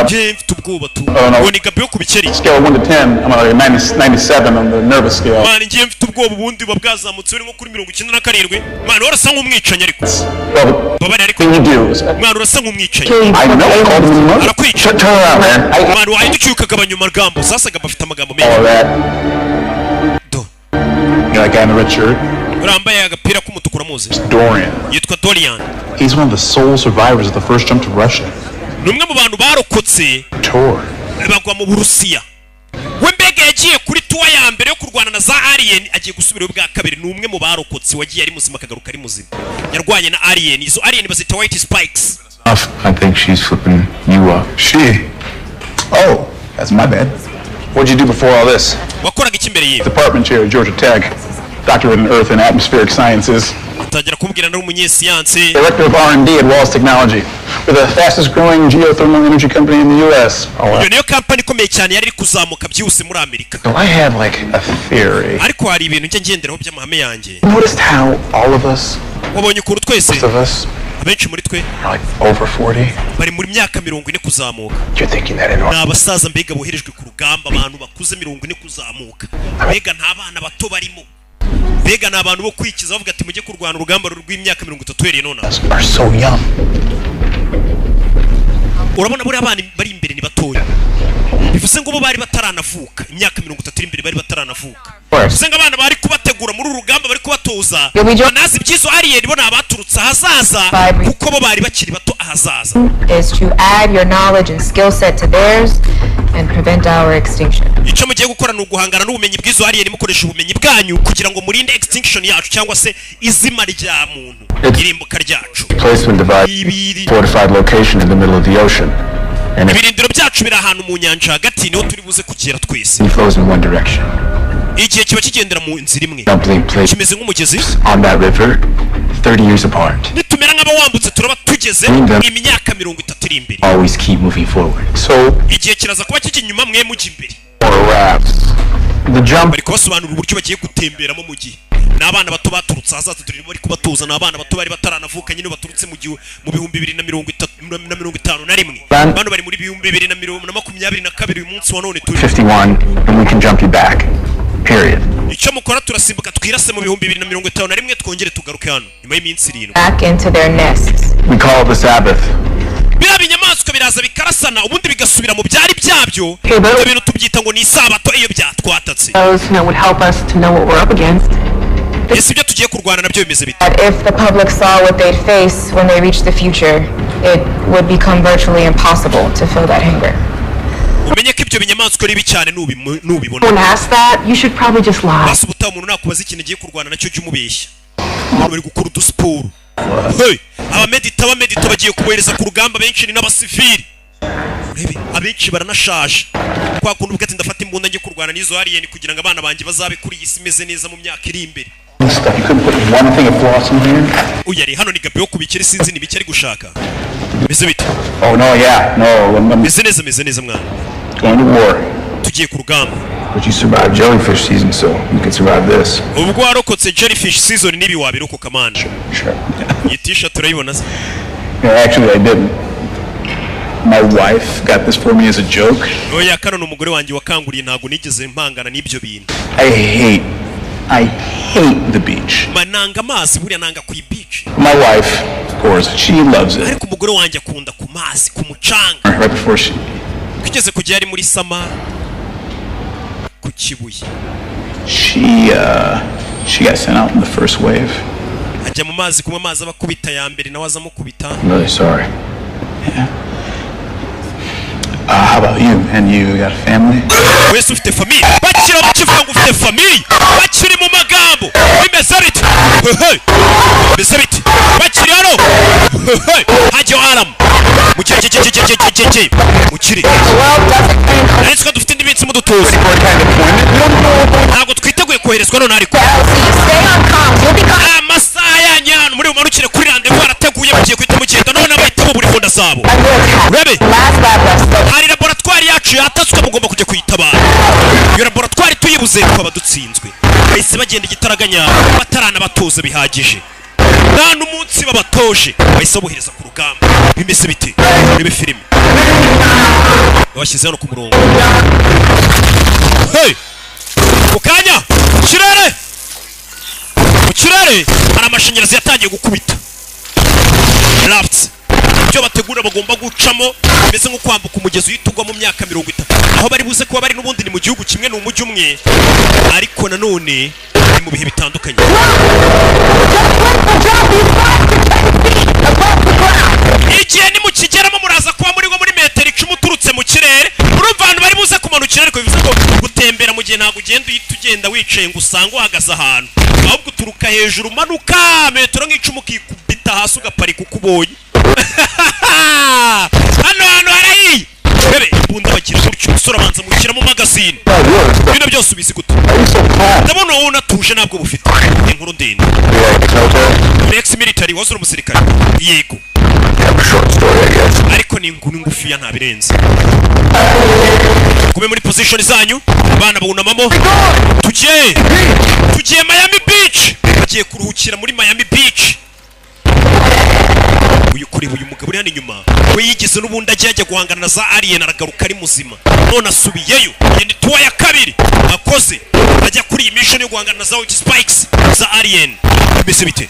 Je mfite ubwoba tu. Ngo ni gabe yo kubikeri. Scale 1 to 10, I'm like a 97 on the nervous scale. Man, je mfite ubwoba ubundi buba bwazamutse uri nko kuri 97 mwana urasa nk'umwicanyi ariko babari ariko mwana urasa nk'umwicanyi arakwica mwana wahindukiye ukagabanya amagambo sasa gabafite amagambo menshi urambaye agapira k'umutuku uramuzi yitwa Dorian. He's one of the sole survivors of the first jump to Russia. Numwe mu bantu barokotse bagwa mu Burusiya. We mbega yagiye kuri tuwa ya mbere yo kurwana na za alien agiye gusubira bwa kabiri. Numwe mu barokotse wagiye ari muzima kagaruka ari muzima. Yarwanye na alien. Izo alien bazita white spikes. I think she's flipping you up. She? Oh, that's my bad. What'd you do before all this? Wakoraga iki mbere yiwe? Department chair at Georgia Tech. Doctorate in Earth and Atmospheric Sciences. Director of R&D at Walls Technology. We're the fastest growing geothermal energy company in the US. So I have like a theory. Noticed how all of us, most of us, are like over 40? You're thinking that in Bega na abantu bo kwikiza bavuga ati mujye kurwana urugamba rw'imyaka 30 none are so young. Urabona buri abana bari imbere ni batoya bivuze ngo bo bari bataranavuka imyaka 30 imbere bari bataranavuka bivuze ngo abana bari kubategura muri urugamba bari kubatoza banazi byizo alien bo nabaturutse ahazaza kuko bo bari bakiri bato ahazaza is to add your knowledge and skill set to theirs and prevent our extinction. Icyo mugiye gukora ni uguhangana n'ubumenyi bw'izo alien mukoresha ubumenyi bwanyu kugira ngo murinde extinction yacu cyangwa se izima rya muntu irimbuka ryacu. Fortified location in the middle of the ocean. Ibirindiro byacu biri ahantu mu nyanja hagati niho turi buze kugera twese. It flows in one direction. Igihe kiba kigendera mu nzira imwe kimeze nk'umugezi on that river 30 years apart. Nitumera nk'abawambutse turaba tugeze imyaka 30 iri imbere. Always keep moving forward. So igihe kiraza kuba kiki nyuma mwe mujya imbere. The jump bari kubasobanurira uburyo bagiye gutemberamo mu gihe n'abana bato baturutse ahazaza turi bari kubatoza n'abana bato bari bataranavuka nyine baturutse mu gihe mu 2051 bano bari muri 2022 uyu munsi wa none turi 51 and we can jump you back. Period. Icyo mukora turasimbuka twirase mu 2051 twongere tugaruke hano nyuma y'iminsi 7 back into their nests. We call it the Sabbath. Bira binyamaswa biraza bikarasana ubundi bigasubira mu byari byabyo ibyo bintu tubyita ngo ni isabato iyo byatwatatse. Those who would help us to know what we're up against. Ibyo tugiye kurwana nabyo bimeze bite? If the public saw what they'd face when they reach the future, it would become virtually impossible to fill that hunger. Umenye ko ibyo binyamaswa ribi cyane nubibona. When asked that, you should probably just lie. Basi ubutaha umuntu nakubaza ikintu giye kurwana nacyo jya umubeshya. Bari gukora udusport. Hey, abamedita bagiye kubohereza ku rugamba benshi ni n'abasivili. Urebe abenshi baranashaje. Kwa kuntu ubwo ati ndafata imbunda ngiye kurwana n'izo alien kugira ngo abana banjye bazabe kuri iyi si meze neza mu myaka iri imbere. Uyari hano ni gabe yo kubikira sinzi nibiki ari gushaka. Meze bite? Oh no, yeah, no. Meze neza mwana. Going to war. Tugiye ku rugamba. But you survived jellyfish season, so you can survive this. Ubwo warokotse jellyfish season nibi wabirokoka man. Sure. Yitisha turayibona se. Yeah, actually I didn't. My wife got this for me as a joke. Oya kano n'umugore wanjye wakanguriye ntago nigeze mpangana n'ibyo bintu. I hate the beach. Mananga amazi buriya nanga ku beach. My wife, of course, she loves it. Ariko umugore wanjye akunda ku mazi ku mucanga. Right before she kugeze kujya ari muri sama ku Kibuye. She got sent out in the first wave. Ajya mu mazi kuma mazi abakubita ya mbere nawe azamukubita. I'm really sorry. Yeah. How about you? And you got a family? Wese ufite family? Bakira bakivuga ngo ufite family? Bakiri mu magambo. Bimeze bite? Bimeze bite? Bakiri hano? Hajyo aram. Mukiri. Ariko dufite indi minsi mu dutuzi. Ntabwo twiteguye koherezwa none ariko. Amasaha yanyana muri umarukire kuri rendezvous arateguye bagiye kwita mugenda none abahitamo buri fonda zabo. Urebe? Hari laboratoire yacu yatatswe mugomba kujya kuyitabara. Iyo laboratoire tuyibuze twaba dutsinzwe. Bahise bagenda igitaraganya batarana batoza bihagije. Nta n'umunsi babatoje bahise bohereza ku rugamba. Bimeze bite? Urebe filime. Bashyize hano ku murongo. Hey! Mukanya! Kirere! hari amashanyarazi yatangiye gukubita rafts ibyo bategura bagomba gucamo bimeze nko kwambuka umugezi uyitugwa mu myaka 30 aho bari buze kuba bari n'ubundi ni mu gihugu kimwe n'umujyi umwe ariko nanone ni mu bihe bitandukanye. Igihe ni mu kigeramo muraza kuba muri metero 10 uturutse mu kirere urumva abantu bari buze kumanukira ariko bivuze ko gutembera mu gihe ntago ugenda wicaye ngo usanga uhagaze ahantu ahubwo uturuka hejuru manuka metero nk'icumi ukikubita hasi ugaparika uko ubonye. hano harayi bebe imbunda bagira gutyo umusore abanza mukira mu magazine bino byose ubizi gute ndabona wowe unatuje ntabwo bufite inkuru ndende ex military wazura umusirikare yego ariko ni inkuru ngufiya ntabirenze kube muri position zanyu abana bunamamo tugiye Miami Beach bagiye kuruhukira muri Miami Beach. Uyu mugabo uri hano inyuma we yigeze n'ubundi ajya guhangana na za alien aragaruka ari muzima none asubiyeyo yindi tuwa ya kabiri akoze ajya kuri iyi mission yo guhangana na za white spikes za alien bise bite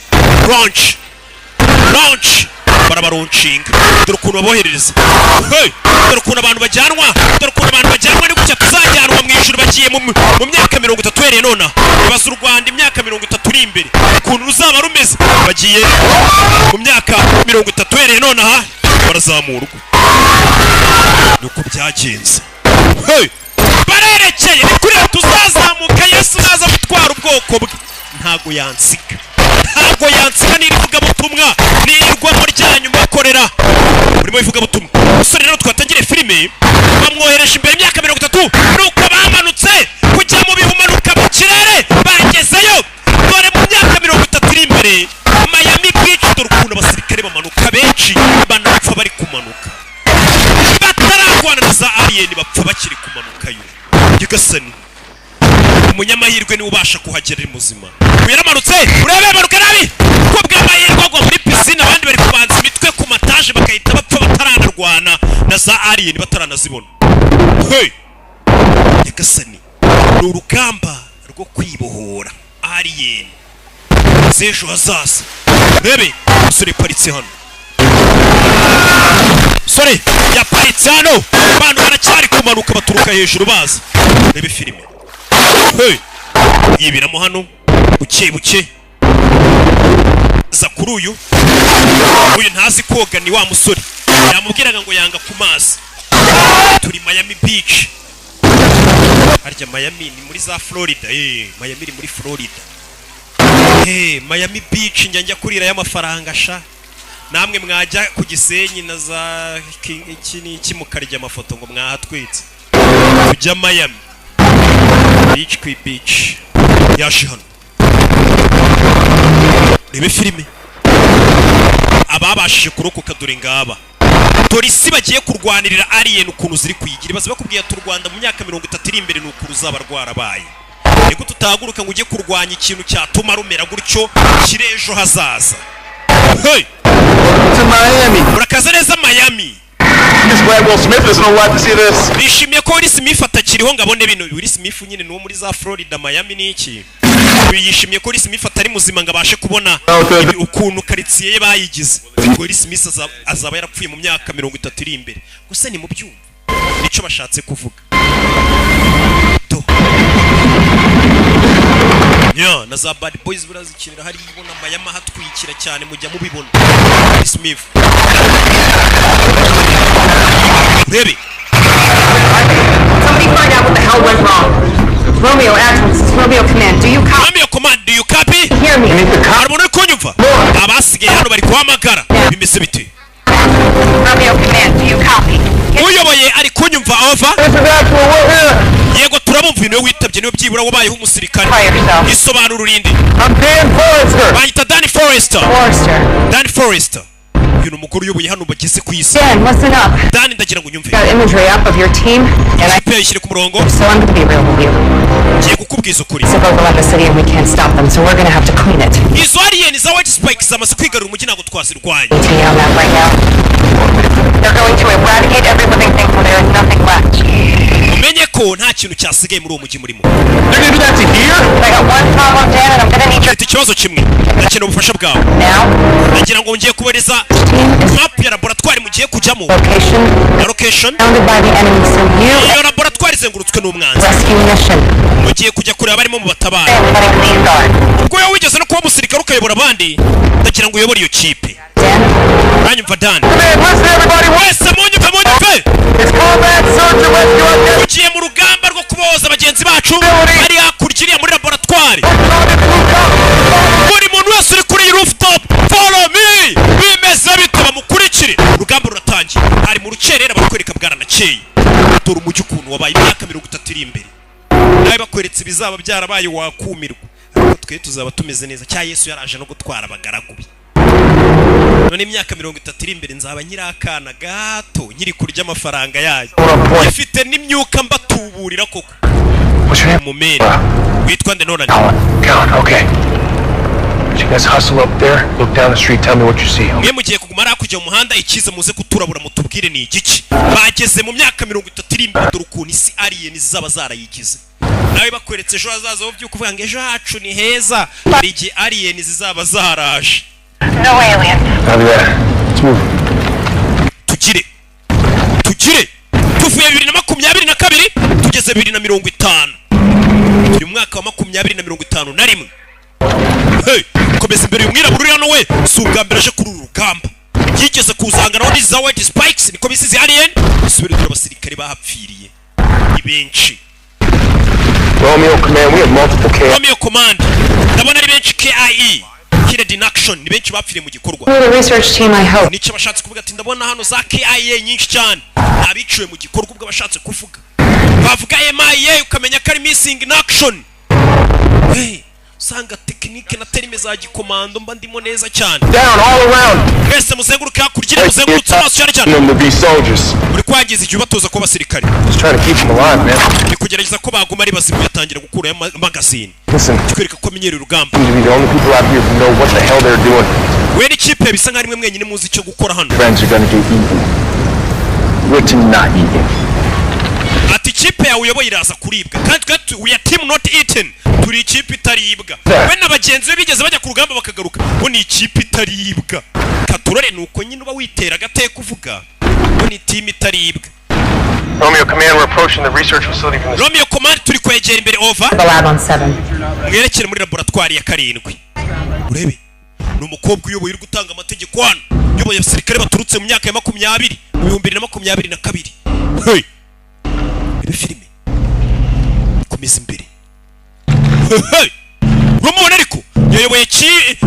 launch barabaronching dore ukuntu baboherereza dore ukuntu abantu bajyanwa ni gutya tuzajyanwa mu ijuru bagiye mu myaka 30 hereye nona baza u Rwanda imyaka 30 iri imbere ukuntu ruzaba rumeze bagiye mu myaka 30 hereye nona ha barazamurwa nuko byagenze barerekeye ni kuri tuzazamuka Yesu naza gutwara ubwoko bwe ntago yansiga nirivuga butumwa nirwamo ryanyu bakorera urimo ivuga butumwa usore rero twatangire filime bamwohereje imbere imyaka 30 nuko bamanutse kujya mu bihumanuka mu kirere bagezeyo dore mu myaka 30 iri imbere Miami Beach dore ukuntu abasirikare bamanuka benshi banapfa bari kumanuka bataragwana na za alien bapfa bakiri kumanukayo Gigasani umunyamahirwe ni ubasha kuhagera muzima wiramanutse urebe baruka nabi ko bw'amahirwe agwa muri piscine abandi bari kubanza imitwe ku mataje bakahita bapfa bataranarwana na za alien bataranazibona. Gigasani ni urugamba rwo kwibohora alien z'ejo hazaza. Rebe sore paritse hano sore yaparitse hano abantu baracyari kumanuka baturuka hejuru baza rebe filime yibiramo hano buke za kuri uyu ntazi koga ni wa musore yamubwiraga ngo yanga ku mazi turi Miami Beach harya Miami ni muri za Florida Miami iri muri Florida Miami Beach njya kurira y'amafaranga sha namwe mwajya ku Gisenyi na za iki mukarya amafoto ngo mwahatwitse tujya Miami Beach yaje hano rebe filime ababashije kurokoka dore ngaba polisi bagiye kurwanirira alien ukuntu ziri kuyigira baza bakubwiye tu Rwanda mu myaka 30 iri imbere n'ukuru zaba rwarabaye niko tutahaguruka ngo ujye kurwanya ikintu cyatuma rumera gutyo kirejo hazaza. To Miami. Urakaza neza Miami. Just glad Will Smith isn't alive to see this. Bishimiye ko Will Smith atakiriho ngabone bino. Will Smith nyine nuwo muri za Florida Miami niki. Yishimiye ko Will Smith atari muzima ngabashe kubona ukuntu karitsiye ye bayigize. Will Smith azaba yarapfuye mu myaka 30 iri imbere. Gusa ni mu byumva. Nico bashatse kuvuga. Yeah, na za Bad Boys burazikinira hari ibona Miami hatwikira cyane mujya mubibona. Will Smith. Baby. Somebody find out what the hell went wrong. Romeo, Atlas, Romeo Command, do you copy? Romeo Command, do you copy? Hear me. Harmono kunyumva. Abasigaye hano bari kuhamagara. Bimeze bite? Romeo Command, do you copy? Uyoboye ari kunyumva over. Yego turabumva niwe witabye niwe byibura wabayeho umusirikare. Isobanura urindi. I'm Dan Forrester. Bayita Dan Forrester. Dan Forrester. Uyu mukuru uyoboye hano bageze ku isi. Dan, listen up. Dan ndagira ngo nyumve. Got imagery up of your team and I payishyire ku murongo. So I'm going to be real with you. Ngiye kukubwiza ukuri. It's overrun the city and we can't stop them, so we're going to have to clean it. Izo alien za white spikes zamaze kwigarura umujyi ntago twazirwanya. They're going to eradicate every living thing so there is nothing left. Umenye ko nta kintu cyasigaye muri uwo mujyi murimo. They're going to do that to here? I got one problem, Dan, and I'm going to need your... ikibazo kimwe ndakeneye ubufasha bwawe nagira ngo ngiye kubereza map ya laboratoire mugiye kujyamo na location iyo laboratoire izengurutswe n'umwanzi mugiye kujya kureba barimo mu batabara ubwo yo wigeze no kuba umusirikare ukayobora abandi ndagira ngo uyobore iyo kipe uranyumva Dan wese munyumve ugiye mu rugamba rwo kuboza abagenzi bacu bari hakurya iriya muri laboratoire buri muntu wese uri kuri rooftop follow me bimeze bite bamukurikire urugamba ruratangiye hari mu rukerera bakwereka bwaranakeye dore umujyi ukuntu wabaye imyaka 30 iri imbere nawe bakweretse bizaba byarabaye wakumirwa ariko twe tuzaba tumeze neza cya Yesu yaraje no gutwara abagaragu be none imyaka 30 iri imbere nzaba nyirakana gato nyiri kurya amafaranga yayo ifite n'imyuka mbatuburira koko mumene witwa nde none okay. You guys hustle up there, look down the street, tell me what you see. Mwe mugiye kugumara kujya mu muhanda ikize muze kuturabura mutubwire ni igiki bageze mu myaka 30 iri imbere dore ukuntu isi alien zaba zarayigize nawe bakweretse ejo hazaza wo byukuvuga ngo ejo hacu ni heza hari igihe alien zizaba zaraje No alien. Let's move. Tugire tuvuye 2022 tugeze 2050 turi mu mwaka wa 2051 hey komeza imbere y'umwirabura hano we sugambira aje kuri urugamba yigeze kuzangana no za white spikes niko bisize alien subira dore abasirikare bahapfiriye ibenshi Romeo Command, we have multiple KIE. Romeo Command ndabona ari benshi KIE killed in action ni benshi bapfiriye mu gikorwa The research team, I hope. nico bashatse kuvuga ati ndabona hano za KIA nyinshi cyane abiciwe mu gikorwa ubwo bashatse kuvuga bavuga MIA ukamenya ko ari missing in action hey usanga tekinike na terime za gikomando mba ndimo neza cyane Down all around. Mwese muzenguruka hakurya muzengurutse amaso cyane cyane Them to be soldiers. muri kwangiza igihe batoza ko basirikare Just trying to keep them alive, man. ni kugerageza ko baguma ari bazima yatangira gukura magazine Listen, kikwereka ko amenyera urugamba seem to be the only people out here who know what the hell they're doing. we ni kipe bisa nka rimwe mwenyine muzi icyo gukora hano Friends are gonna get eaten. We're to not eaten. ati kipe yawe uyoboye iraza kuribwa kandi we are team not eaten turi ikipe itaribwa we n'abagenzi be bigeze bajya ku rugamba bakagaruka bo ni ikipe itaribwa katurore nuko nyine uba witera gateye kuvuga bo ni team itaribwa Romeo Command, we're approaching the research facility from the... Romeo Command turi kwegera imbere over The lab on 7. mwerekere muri laboratoire ya 7 urebe ni umukobwa uyoboye uri gutanga amategeko hano uyoboye abasirikare baturutse mu myaka ya 20 2022 hey ibe filime komeza imbere hey rumubona ariko yayoboye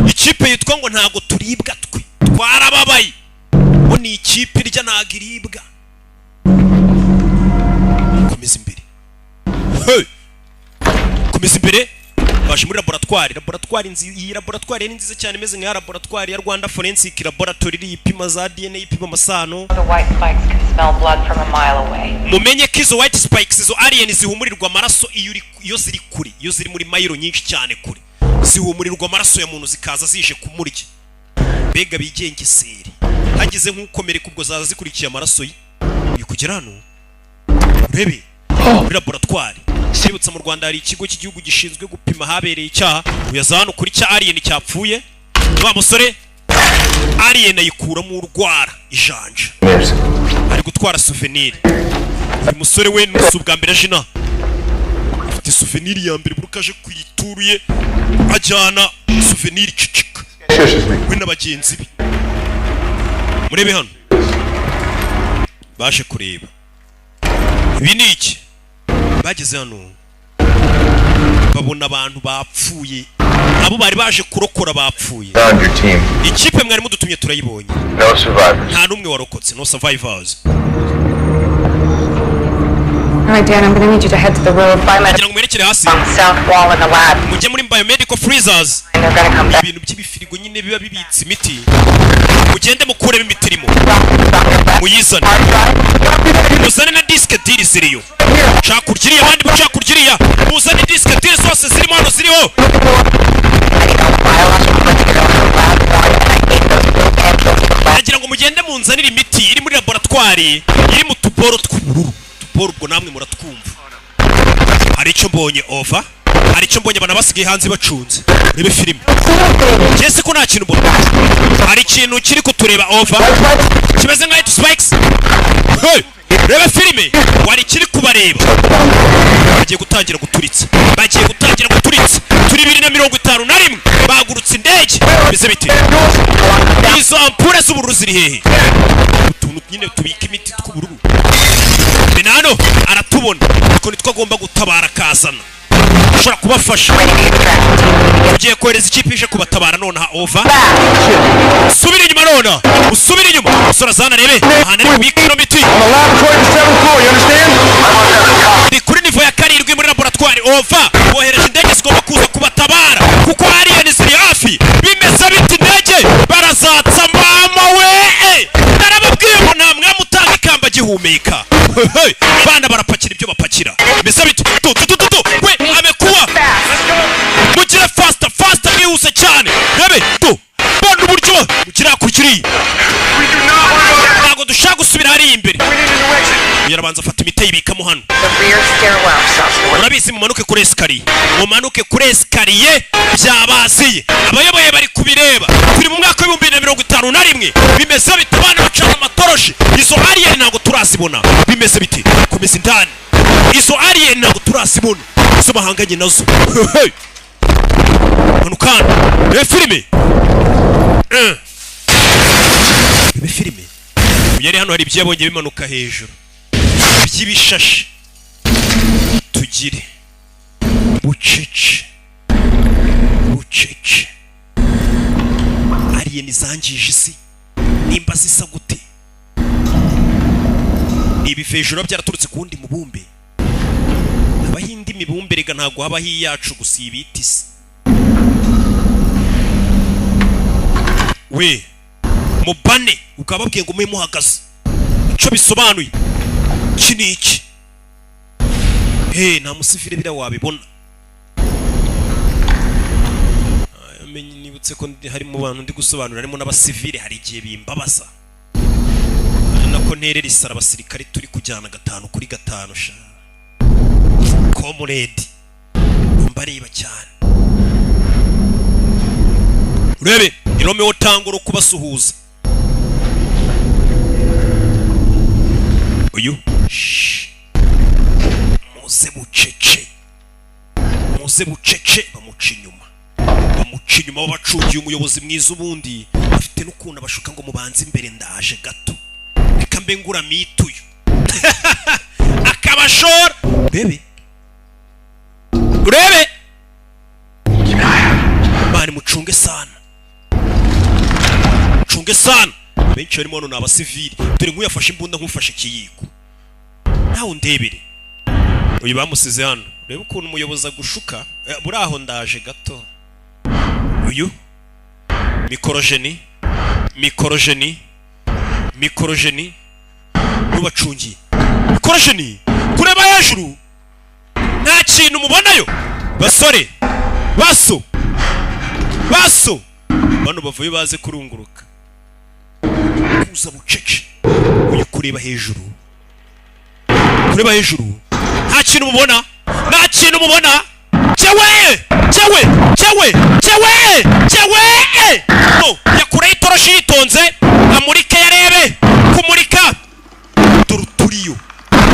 ikipe yitwa ngo ntago turibwa twe twarababaye bo ni ikipe irya ntago iribwa komeza imbere hey komeza imbere baje muri laboratoire iyi laboratoire ni nziza cyane imeze nka laboratoire ya Rwanda Forensic Laboratory ipima za DNA ipima amasano The white spikes can smell blood from a mile away. mumenye ko izo white spikes izo alien zihumurirwa amaraso iyo ziri kuri iyo ziri muri mayiro nyinshi cyane kuri zihumurirwa amaraso ya muntu zikaza zije kumurya bega bigengeseri hagize nk'ukomereka ubwo zaza zikurikiye amaraso ye kugera hano urebe muri laboratoire sibutsa mu Rwanda hari ikigo cy'igihugu gishinzwe gupima habereye icyaha uyaza hano kuri cya alien cyapfuye wa musore alien ayikuramo urwara ijanja ari gutwara souvenir uyu musore we nusu bwa mbere jina afite souvenir ya mbere burukaje kuyituruye ajyana souvenir cicika we n'abagenzi be murebe hano baje kureba ibi ni iki bageze hano babona abantu bapfuye abo bari baje kurokora bapfuye ikipe mwari mudutumye turayibonye No survivors. nta numwe warokotse no survivors Alright, Dan, I'm gonna need you to head to the road by my kugira ngo mwerekere hasi south wall in the lab. mujye muri biomedical freezers And they're gonna come back. ibintu by'ibifirigo nyine biba bibitse imiti mugende mukuremo imiti irimo muyizane muzane na disque diri ziriyo cakurya abandi mucakurya iriya muzane disque diri zose zirimo hano ziriho nagira ngo mugende munzanire imiti iri muri laboratoire iri mu tuboro tw'ubururu tuboro ubwo namwe muratwumva hari icyo mbonye over hari icyo mbonye abana basigaye hanze bacunze rebe filime jese ko nta kintu mbona hari ikintu kiri kutureba over kimeze nka spikes hey rebe filime wari kiri kubareba bagiye gutangira guturitsa turi 251 bagurutse indege bize biti izo ampure z'ubururu ziri hehe utuntu nyine tubika imiti tw'ubururu benano aratubona ko nitwo agomba gutabara kazana ushobora kubafasha ugiye kohereza ikipe ije kubatabara nonaha over subira inyuma nona usubira inyuma usora zana rebe ahana ari kubika ino miti ni kuri nivo ya 7 muri laboratoire over bohereje indege zigomba kuza kubatabara kuko alien ziri hafi bimeze biti indege barazatsa mama we narababwiye ngo nta mwamutanga ikamba gihumeka bana barapakira ibyo bapakira bimeze biti we amekuwa mugire faster mwihuse cyane rebe bona uburyo mukira kurikiri ntago dushaka gusubira hari imbere yarabanza afata imite yibikamo hano urabizi mumanuke kuri escalier byabaziye abayoboye bari kubireba turi mu mwaka wa 2051 bimeze bite abana bacana amatoroshi izo alien ntago turazibona bimeze bite komeza indani izo alien ntago turazibona izo bahanganye nazo manukana filime filime yari hano hari ibyabonye bimanuka hejuru by'ibishashi tugire bucece alien zangije isi nimba zisa gute ibifejuru byaraturutse kundi mubumbe abahindi mibumbe rega ntago haba hiyacu gusa ibitisi we mubane ukababwiye ngo mwe muhagaze ico bisobanuye kiniki nta musifire bira wabibona amenye nibutse ko hari mu bantu ndi gusobanura harimo n'abasivile hari igihe bimbabaza nako nterera isara abasirikare turi kujyana 5 kuri 5 sha comrade mbareba cyane urebe Romeo tangoro kubasuhuza uyu muze bucece bamuca inyuma babacungiye umuyobozi mwiza ubundi afite n'ukuntu abashuka ngo mubanze imbere ndaje gato reka mbe ngura mituyo akabashora urebe bari mucunge sana benshi barimo hano ni abasivili dore nk'uyafashe imbunda nk'ufashe ikiyiko nawe undebere uyu bamusize hano reba ukuntu umuyobozi agushuka buri aho ndaje gato uyu mikorojeni n'ubacungiye mikorojeni kureba hejuru nta kintu mubonayo basore baso bano bavuye baze kurunguruka kuza bucece uyu kureba hejuru nta kintu mubona cyewe no yakure itoroshi yitonze amurike yarebe kumurika turuturiyo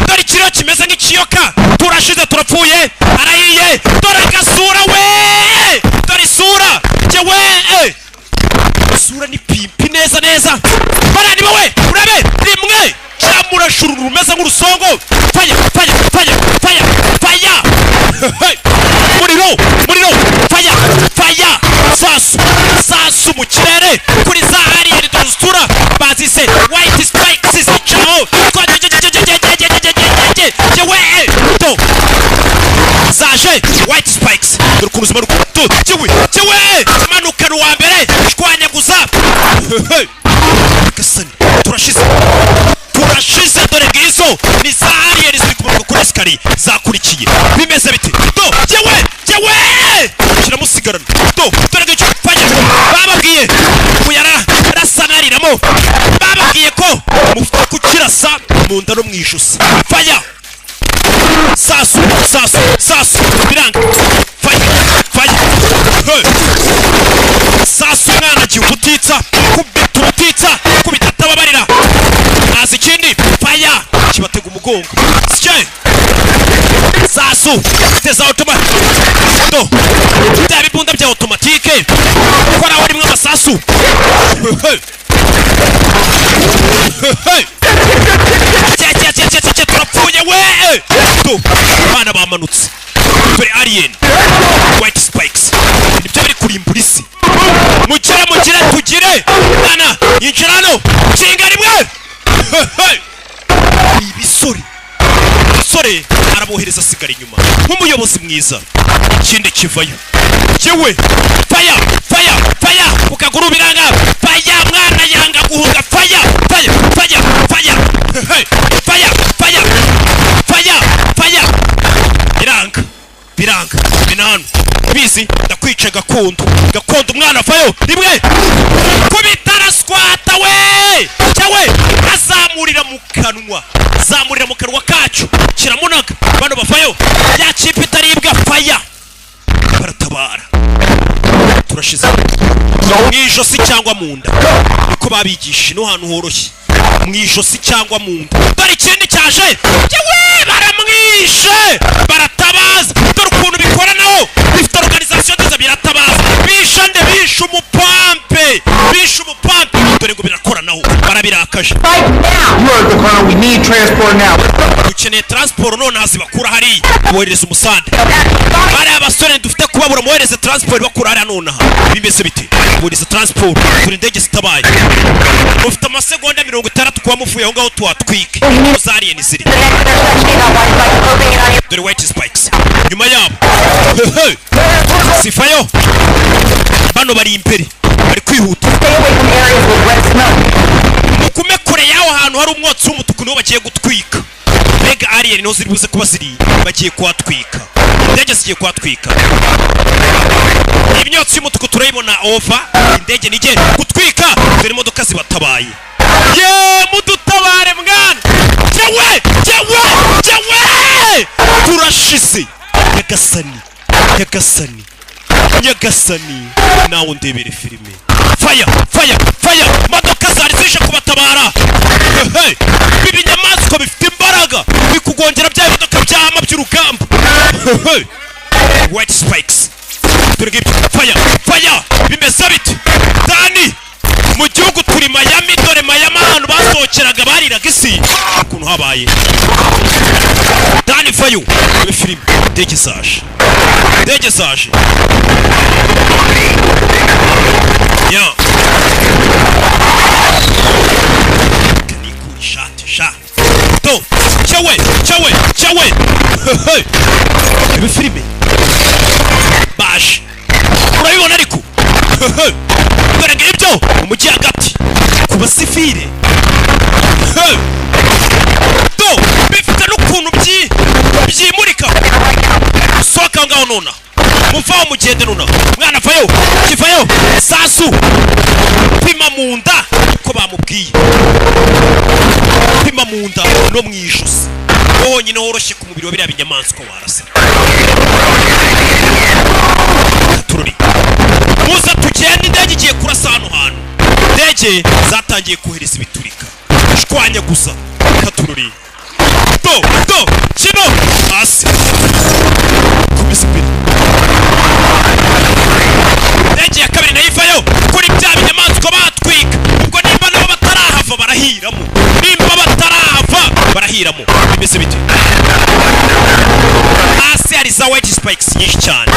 dore ikiro kimeze nk'ikiyoka turashize turapfuye arahiye dore gasura we dore isura cyewe isura ni pimpi neza barani bawe urabe rimwe cyamurashururu rumeze nk'urusongo faya muriro faya sasu mu kirere kuri za alien dustura bazise white spikes zicaho zaje white spikes dore ukuntu zimanuka cyewe manukana uwa mbere shwanyaguza gasani turashize dore ngizo ni za alien ziri kumanuka kuri escalier zakurikiye bimeze bite cyewe kiramusigarana dore ngicyo fanya bababwiye kuyara rasangariramo bababwiye ko mufite kukirasa mu nda no mwijusi faya sasu biranga sasa umwana agiye ubutitsa kubita ubutitsa kubita atababarira azi ikindi fire kibatega umugongo sike sasu teza automatic do bya bibunda bya automatique kora wari mwa masasu turapfuye we do bana bamanutse dore alien white spikes nibyo biri kurimbura isi mugire tugire nana yinjirano kinga rimwe ibisore arabohereza sigara inyuma nk'umuyobozi mwiza ikindi kivayo yewe fire ukaguru biranga fire mwana yanga guhunga fire biranga binano bizi ndakwica gakondo umwana vayo rimwe kubitara squata we cyawe azamurira mu kanwa kacu kiramunaga bano bavayo ya chipe itaribwa fire baratabara turashize mwijosi cyangwa munda uko babigisha no hantu horoshye mwijosi cyangwa munda dore ikindi cyaje yewe baramwishe baratabaza dore ukuntu bikora naho bifite organisation nziza biratabaza bishe umupampe dore ngo birakora naho barabirakaje dukeneye transport none hazibakura hari bohereza umusande bari abasore dufite kubabura mohereza transport bakura hari none bimeze bite bohereza transport turi ndege zitabaye ufite amasegonda 60 kuba mufuye aho ngaho twatwike zariye ni ziri dore white spikes nyuma yabo sifayo bano bari imbere bari kwihuta mukume kure yaho hantu hari umwotsi w'umutuku niho bagiye gutwika mega alien niho ziri buze kuba ziri bagiye kwatwika indege zigiye kwatwika imyotsi y'umutuku turayibona over indege nije gutwika dore imodoka zibatabaye mudutabare mwana jewe turashize nyagasani nawe ndebere filime fire modoka zari zije kubatabara bibi nyamaswa bifite imbaraga bikugongera bya modoka byama by'urugamba white spikes turege fire bimeze bite Dani mu gihugu turi Miami dore Miami ahantu basohokeraga bariraga isi ukuntu habaye Dani fayo filime ndege zaje ya kaniku shat to chawe filime bash urabibona ariko dore ngibyo umujyi hagati ku basifire to bifite n'ukuntu byimurika soka ngaho nona muvaho mugende nona mwana vayo kivayo sasu pima munda ko bamubwiye pima munda no mwijosi wonyine woroshye ku mubiri wa biriya binyamaswa warase tururi muza tugende indege igiye kurasa hano hantu indege zatangiye kohereza ibiturika shwanya gusa katururi do kino hasi kumisa imbere indege ya kabiri nayo ivayo kuri bya binyamaswa batwika ubwo nimba nabo batarahava barahiramo bimeze bite hasi hari za white spikes nyinshi cyane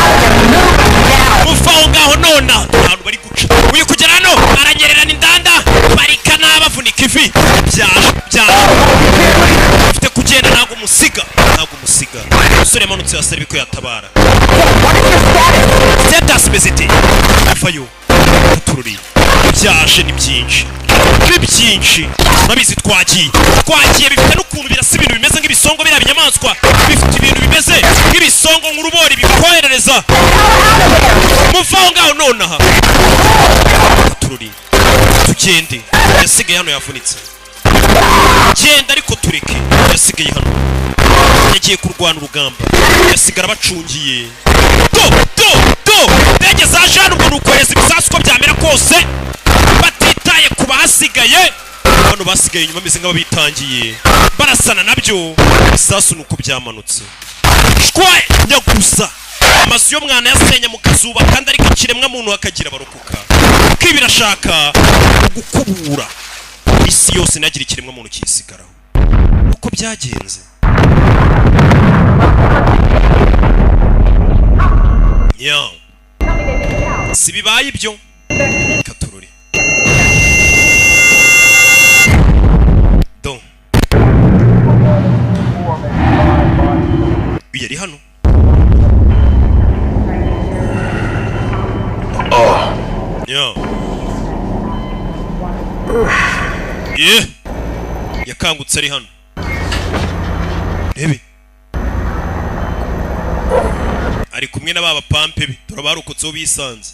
muvaho ngaho nona ahantu bari guca uyu kugera hano aranyererana indanda barika n'abavunika ivi byaje ufite kugenda ntabwo musiga umusore yamanutse hasi ariko yatabara status bezite afayo tururi byaje ni byinshi urabizi twagiye bifite n'ukuntu birasa ibintu bimeze nk'ibisongo biriya binyamaswa bifite ibintu bimeze nk'ibisongo nk'urubori bikoherereza muvaho ngaho nonaha tururi tugende yasigaye hano yavunitse genda ariko tureke yasigaye hano yagiye kurwana urugamba yasigara bacungiye do ndege zaje bano basigaye inyuma bameze nk'ababitangiye barasana nabyo isasu nuko byamanutse shwaye nyagusa amazu yo mwana yasenya mu kazuba kandi ariko ikiremwa muntu akagira barokoka kuko birashaka gukubura isi yose nagira ikiremwa muntu kisigaraho uko byagenze nya si bibaye ibyo katururi don yari hano nya yakangutse ari hano rebe ari kumwe na baba pampe be turabarokotseho bisanze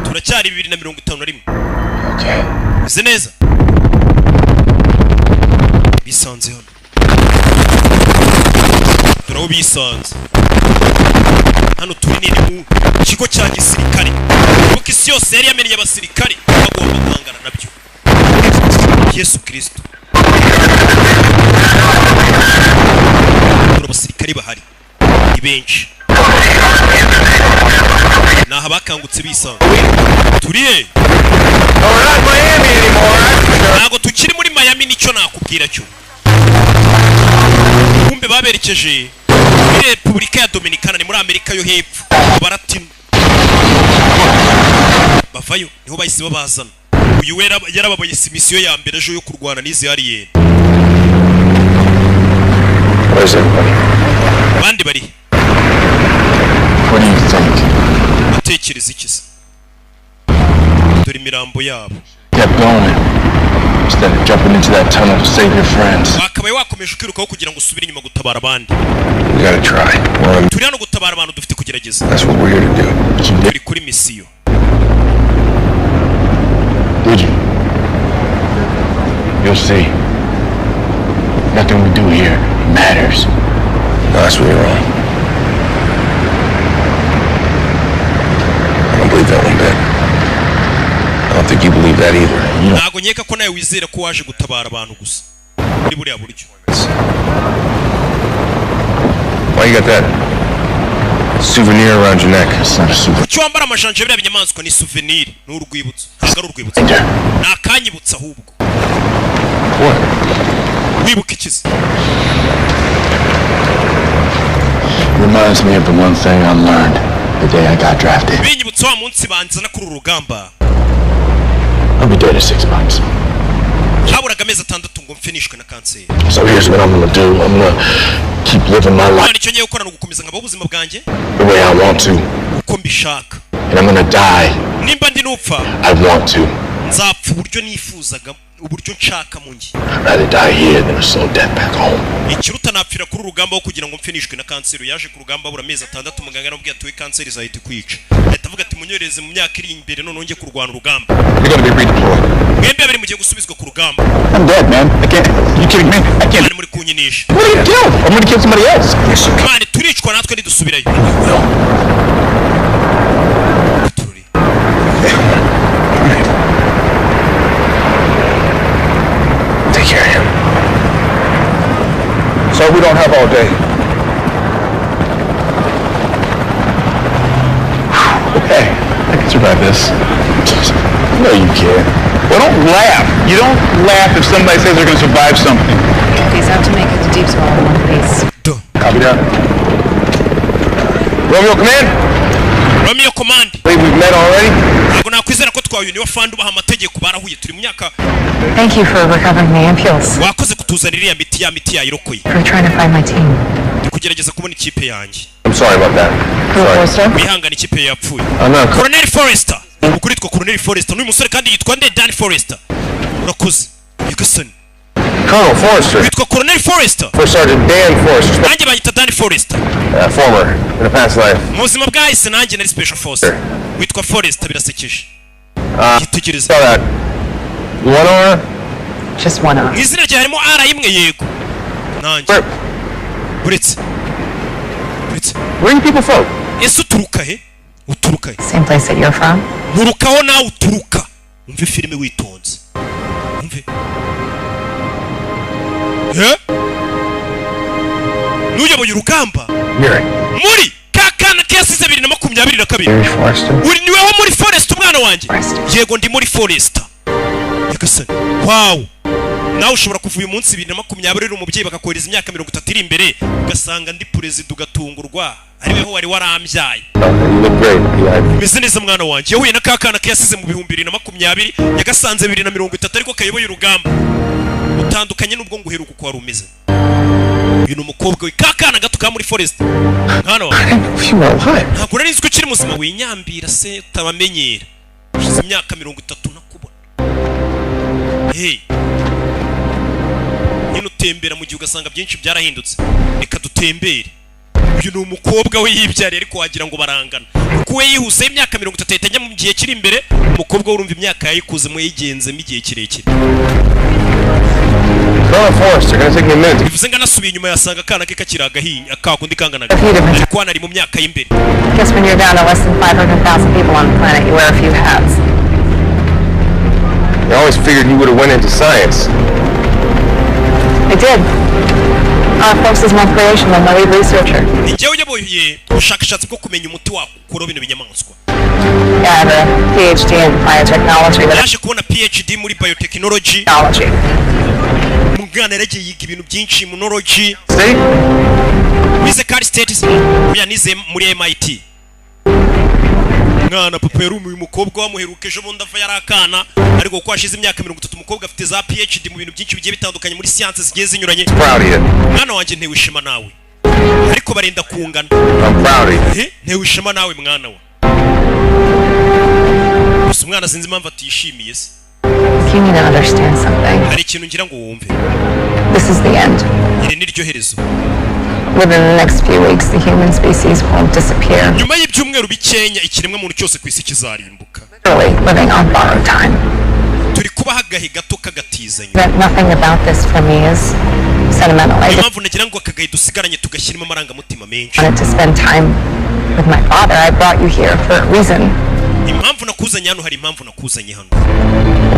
turacyari 2051 okay bize neza bisanze hano turaho bisanze hano turi nini mu kigo cya gisirikare kuko isi yose yari yamenye abasirikare bagomba guhangana nabyo Yesu Kristo abasirikare bahari ni benshi naha bakangutse bisanga turiye ntago tukiri muri Miami nicyo nakubwira cyo kumbe baberekeje muri Repubulika ya Dominicana ni muri Amerika yo hepfo baratino bavayo niho bahise babazana uyu wera yarababaye misiyo ya mbere ejo yo kurwana n'izi alien bandi bari atekereza ikiza dore imirambo yabo wakabaye wakomeje ukirukaho kugira ngo usubire inyuma gutabara abandi turi hano gutabara abantu dufite kugerageza turi kuri misiyo You'll see. Nothing we do here matters. No, that's where you're wrong. I don't believe that one bit. I don't think you believe that either. Ntago nyeka ko nawe wizera ko waje gutabara abantu gusa. Muri buriya buryo. Why you got that souvenir around your neck? It's not a souvenir. Cyo wambara amajanje bya binyamaswa ni souvenir, ni urwibutso. Ntago ari urwibutso. Nakanyibutsa ahubwo. What? Wibuka ikizi. Reminds me of the one thing I learned the day I got drafted. Binyibutsa wa munsi banzana kuri urugamba. I'll be dead in 6 months. Haburaga amezi 6 ngo mfinishwe na kanseri. So here's what I'm gonna do. I'm gonna keep living my life. Nicyo ngiye gukora no gukomeza ngaba ubuzima bwanjye. The way I want to. Uko mbishaka. And I'm gonna die. Nimba ndi nupfa. I want to. Nzapfa uburyo nifuzaga uburyo nshaka mu ngi. Rather die here than a slow death back home. Ikiruta napfira kuri urugamba wo kugira ngo mfinishwe na kanseri. Yaje ku rugamba bura amezi 6 muganga arambwiye ati we kanseri zahita kwica. Ahita avuga ati munyoreze mu myaka iri imbere none ngiye kurwana urugamba. You're gonna be redeployed. Mwembe abiri mugiye gusubizwa ku rugamba. I'm dead, man. I can't. You kidding me? I can't. Muri kunyinisha. What are you doing? I'm gonna kill somebody else. Yes, you can. Mani turicwa natwe ndidusubirayo. Take care of him. So we don't have all day. Hey, I can survive this. No, you can't. Well, don't laugh. You don't laugh if somebody says they're going to survive something. Please have to make it to deep swallow one, please. Copy that. Romeo, command. Romeo, command. Believe we've met already. Ntabwo nakwizera ko twahuye ni wafandu baha amategeko barahuye turi mu myaka. Thank you for recovering the ambulance. Wakoze kutuzanira ya miti yayirokoye. For trying to find my team. Kugerageza kubona ikipe yanjye. I'm sorry about that. Forrester? Wihangana ikipe yapfuye. No. Colonel Forrester. Ukuri twa Colonel Forrester n'uyu musore kandi yitwa nde Dan Forrester. Urakoze. Yugasoni. Colonel Forrester. Yitwa Colonel Forrester. First Sergeant Dan Forrester. Nanjye bayita Dan Forrester. Former in a past life. Mu buzima bwahise nanjye nari Special Force. Witwa Forrester birasekeje. Yitegereza. That. You want honor? Just one arm. Izina rye harimo R imwe yego. Nanjye. Buretse. Where are you people from? Ese uturuka he? Uturuka he? Same place that you're from? Nturukaho nawe uturuka. Umve filime witonze. Umve. Nuyoboye urugamba Yuri. muri kakana kesize 2022 uri niwe wo muri Forest umwana wanjye yego ndi muri Forest yagasani wow nawe ushobora kuva uyu munsi 2020 uri umubyeyi bakakohereza imyaka 30 iri imbere ugasanga ndi president ugatungurwa ariweho wari warambyaye bimeze neza mwana wanjye yahuye na kakana kesize mu 2020 yagasanze 2030 ariko kayoboye urugamba utandukanye n'ubwo nguheruka uko wari umeze uyu ni umukobwa we kakana gato ka muri Forest mwana wanjye ntabwo nari nzi ko ukiri muzima winyambira se utabamenyera ushize imyaka 30 nakubona hey nyine utembera mu gihe ugasanga byinshi byarahindutse reka dutembere uyu ni umukobwa we yibyariye ariko wagira ngo barangana kuko we yihuse imyaka 30 itajya mu gihe kiri imbere umukobwa urumva imyaka yayikuzemo yigenzemo igihe kirekire bivuze ngo anasubiye inyuma yasanga akana ke kakiri agahinya akakundi kanganaga ariko hano ari mu myaka y'imbere Guess when you're down to less than 500,000 people on the planet, you wear a few hats. I always figured you would have went into science. I did. Our force is more creation than the lead researcher. Njyewe uyoboye ubushakashatsi bwo kumenya umuti wakura bino binyamaswa. Yeah, I have a PhD in biotechnology. Yaje kubona PhD muri biotechnology. Mugana yaragiye yiga ibintu byinshi immunology. Wize Cal State. Uya nize muri MIT. Mwana papa yari uyu mukobwa wamuherukeje bundi ava yarakana ariko ko ashize imyaka 30 umukobwa afite za PhD mu bintu byinshi bigiye bitandukanye muri science zigiye zinyuranye. Mwana wanjye ntewishima nawe. Ariko barenda kungana. Ntewishima nawe mwana wa. Umwana sinzi impamvu atishimiye se. You need to understand something. Hari ikintu ngira ngo wumve. This is the end. Iri ni ryo herezo. Within the next few weeks, the human species will disappear. Nyuma y'ibyumweru bikenya ikiremwa muntu cyose ku isi kizarimbuka. Literally living on borrowed time. Turi kubaha agahe gato kagatizanya. Nothing about this for me is sentimental. Impamvu nagira ngo akagahe dusigaranye tugashyiramo amarangamutima menshi. I wanted to spend time with my father. I brought you here for a reason. Impamvu nakuzanye hano hari impamvu nakuzanye hano.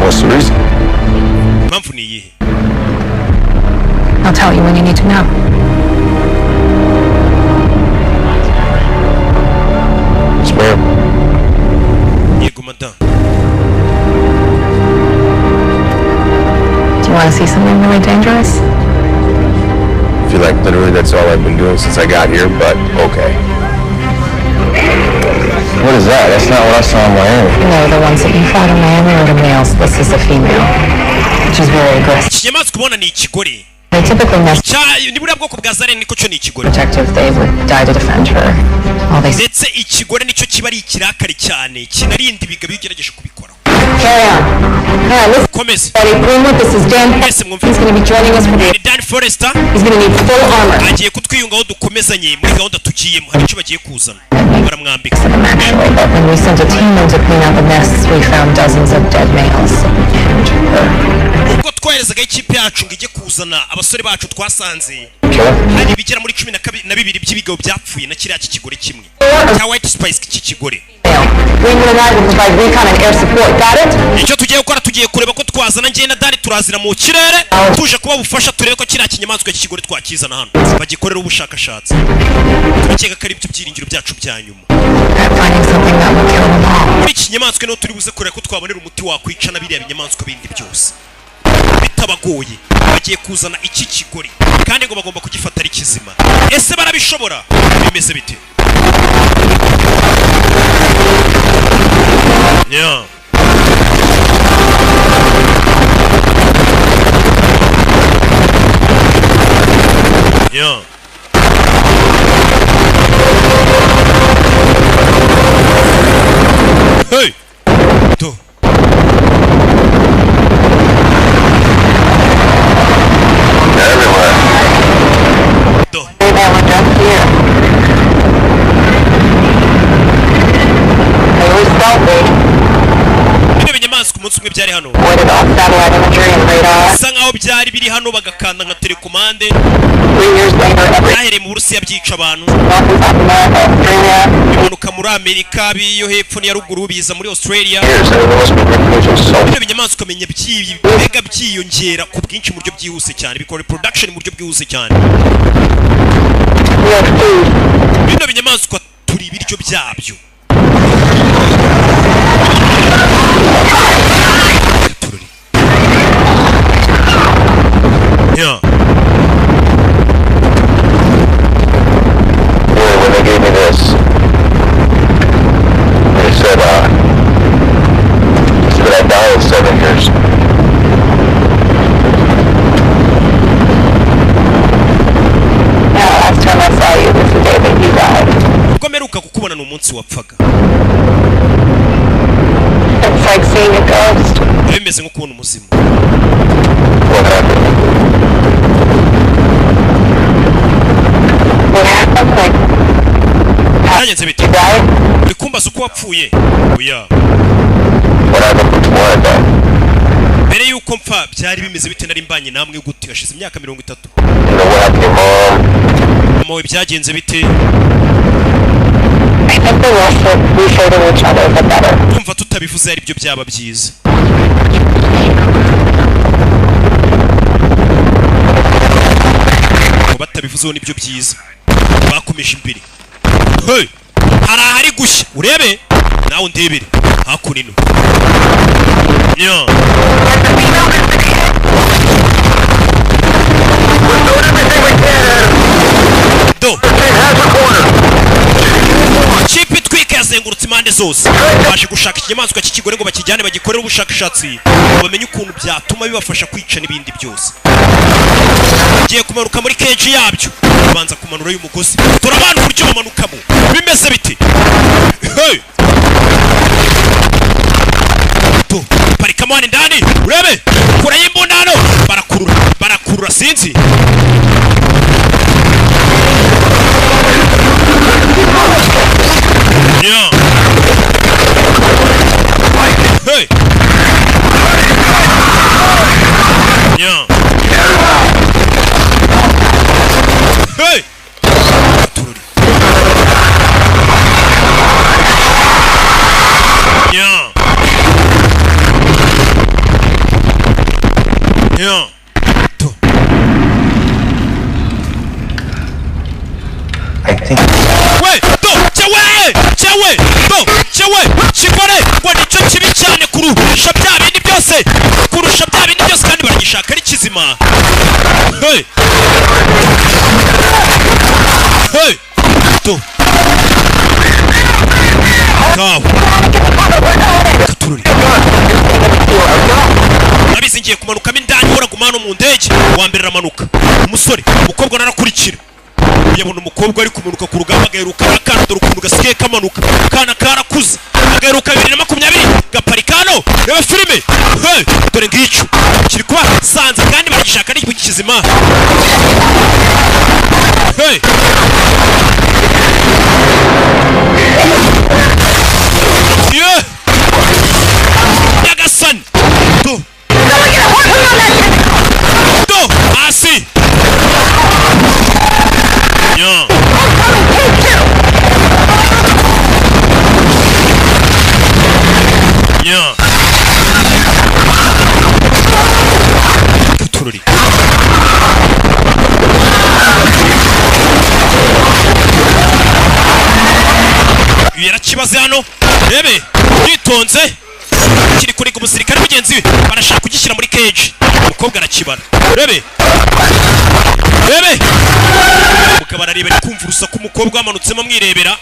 What's the reason? Impamvu ni iyihe? I'll tell you when you need to know. Yego madam. Do you want to see something really dangerous? I feel like literally that's all I've been doing since I got here, but okay. What is that? That's not what I saw in Miami. No, the ones that you fought in Miami are the males. This is a female, which is very aggressive. Ikinyamaswa kubona ni ikigore. They typically mess ni buriya bwoko bwa Zaren niko cyo ni ikigore. protective. They would die to defend her. All they Ndetse ikigore nicyo kiba ari ikirakari cyane kinarinda ibigabi bigerageje kubikora. carry on. Yeah, listen. Komeza. This is Dan. He's going to be joining us for the. Dan Forrester. He's going to need full armor. Agiye kutwiyungaho dukomezanye muri gahunda tugiyemo hari icyo bagiye kuzana. Baramwambika. Actually, but when we sent a team in to clean out the nests, we found dozens of dead males. Ubwo twoherezaga ikipe yacu ngo ijye kuzana abasore bacu twasanze hari bigera muri 12 by'ibigabo byapfuye na kiriya kigore kimwe cya White Spice k'ikigore. Icyo tugiye gukora tugiye kureba ko twazana njye na Dani turazira mu kirere tuje kuba bufasha turebe ko kiriya kinyamaswa cy'ikigore twakizana hano bagikorera ubushakashatsi turakeka ko ari byo byiringiro byacu bya nyuma. Muri iki kinyamaswa no turi buze kureba ko twabonera umuti wakwica na biriya binyamaswa bindi byose bitabagoye. Bagiye kuzana iki kigore kandi ngo bagomba kugifata ari kizima. Ese barabishobora? Bimeze bite? Yeah. Yeah. Hey. Do. Everywhere. Do. binyamaswa umunsi umwe byari hano Warded off satellite imagery and radar. bisa nkaho byari biri hano bagakanda nka telekomande 3 years later, byahereye mu Burusiya byica abantu North and South America, Australia. bimanuka muri Amerika biyo hepfo n'iya ruguru biza muri Australia bino binyamaswa ukamenya mbega byiyongera ku bwinshi mu buryo byihuse cyane bikora reproduction mu buryo bwihuse cyane bino binyamaswa turi ibiryo byabyo yeah. When they gave me this, they said I'd die in 7 years. Now, last time I saw you was the day that you died. Ubwo meruka kukubona n'umunsi wapfaga. It's like seeing a ghost. Bimeze nko kubona umuzimu. What happened? What happened? Like, Byagenze bite? you died? Uri kumbaza uko wapfuye? Oya. What happened before I died? Mbere yuko mpfa byari bimeze bite nari mbanye namwe gute hashize imyaka 30. You know what happened to Mom? Mama we byagenze bite? I think the less that we say to each other, the better. Kumva tutabivuze ari byo byaba byiza. Batabivuzeho nibyo byiza. Bakomeje imbere. Hey! Hari gushya. Urebe? Nawe undebere. Hakunino. Yeah. Do. Chipi twike yazengurutse impande zose. Baje gushaka ikinyamaswa cy'ikigore ngo bakijyane bagikorere ubushakashatsi. Bamenye ukuntu byatuma bibafasha kwica n'ibindi byose. Giye kumanuka muri cage yabyo. Banza kumanura y'umugozi. Turabana uburyo bamanukamo. Bimeze biti. Hey! To, parikamo hano ndani. Urebe? Kura y'imbundano. Barakurura sinzi. Yeah. Hey. Yeah. Hey. Yeah. Yeah. I think. Wait, chikore ngo nicyo kibi cyane kurusha bya bindi byose kandi baragishaka ari kizima. Hey. Hey. To. Kaw. Katururi. Nabizi ngiye kumanukamo indani uragumana mu ndege wa mbere ramanuka. Umusore umukobwa narakurikira. Yabona umukobwa ari kumanuka ku rugamba agaheruka akana dore ukuntu gasigaye kamanuka kana karakuze agaheruka 2020 gaparikano reba filime. Hey, dore ngicyo kiri kuba sanze kandi baragishaka ari kizima. Hey. Yeah. Nyagasani. Do. Do. Asi. Yeah. Yeah. Katururi. Yarakibaze hano. Rebe, yitonze. Kiri kuri umusirikare mugenzi we barashaka kugishyira muri cage. Umukobwa arakibara. Rebe. Rebe. Umugabo arareba ari kumva urusaku umukobwa amanutsemo mwirebera.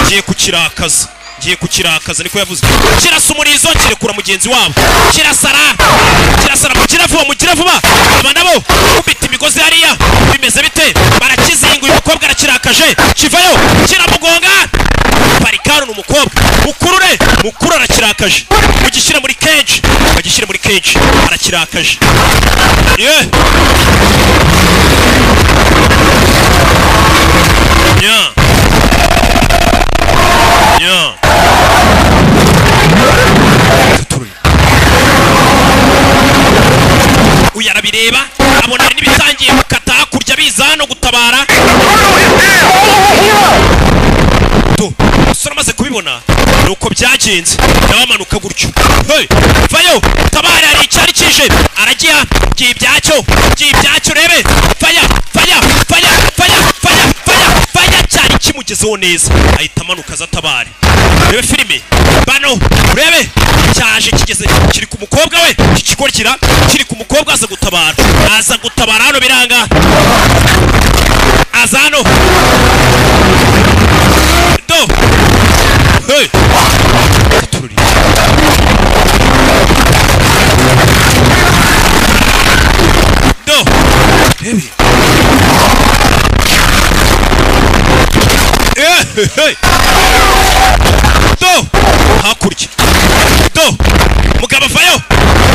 Giye kukirakaza niko yavuze. Kirasa umurizo kirekura mugenzi wabo. Kirasara mugira vuba. Aba nabo kubita imigozi hariya bimeze bite barakizinga uyu mukobwa arakirakaje kivayo kiramugonga. Parikano n'umukobwa mukuru arakirakaje mugishyira muri cage arakirakaje. Yeah. Yeah. urabibona nuko byagenze nawe amanuka gutyo hey vayo tabara ari cyari kije aragiye by'ibyacyo rebe faya cyari kimugezeho neza ahita amanuka za tabare rebe filime bano urebe cyaje kigeze kiri ku mukobwa we kikikorikira kiri ku mukobwa aza gutabara hano biranga azano do hey tururi do baby hey do hakurya do mugabo vayo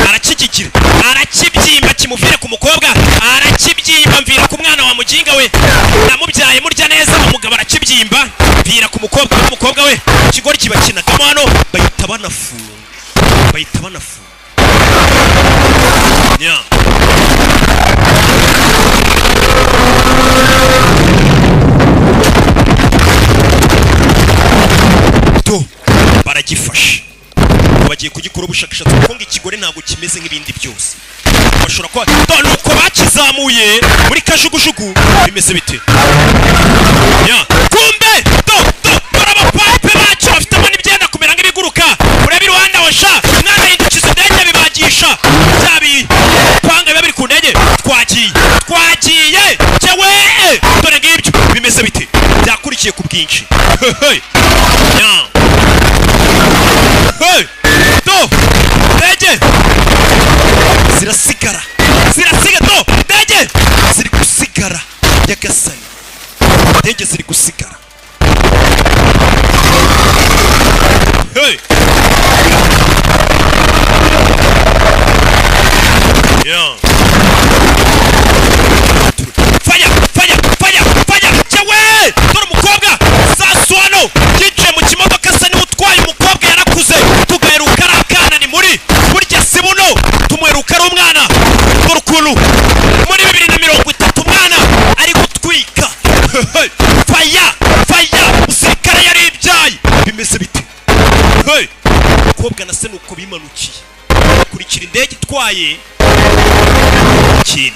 arakikikira arakibyimba kimuvire ku mukobwa arakibyimba mvira ku mwana wa mujinga we namubyaye murya neza umugabo arakibyimba mvira ku mukobwa we ikigori kibakina kamo hano bahita banafunga yeah to baragifashe bagiye kugikora ubushakashatsi kuko ngo ikigore ntabwo kimeze nk'ibindi byose bashobora kuba nuko bakizamuye muri kajugujugu bimeze bite ya kumbe abapape bacyo bafitemo n'ibyenda kumera nk'ibiguruka urebe iruhande washa mwana yindukiza indege bibagisha byabi panga biba biri ku ndege twagiye cyewe dore ngibyo bimeze bite byakurikiye ku bwinshi ya hey do ndege zirasigara do ndege ziri gusigara yagasani ndege ziri gusigara hey yeah fire cyewe dore umukobwa saswano kice mu kimodoka se ni utwaye umukobwa yarakuze tugaheruka arakana ni muri burya sibuno tumweruka ari umwana dore ukuntu muri 2030 umwana ari gutwika fire umusirikare yari ibyaye bimeze bite hey umukobwa na se nuko bimanukiye kurikira indege itwaye ikindi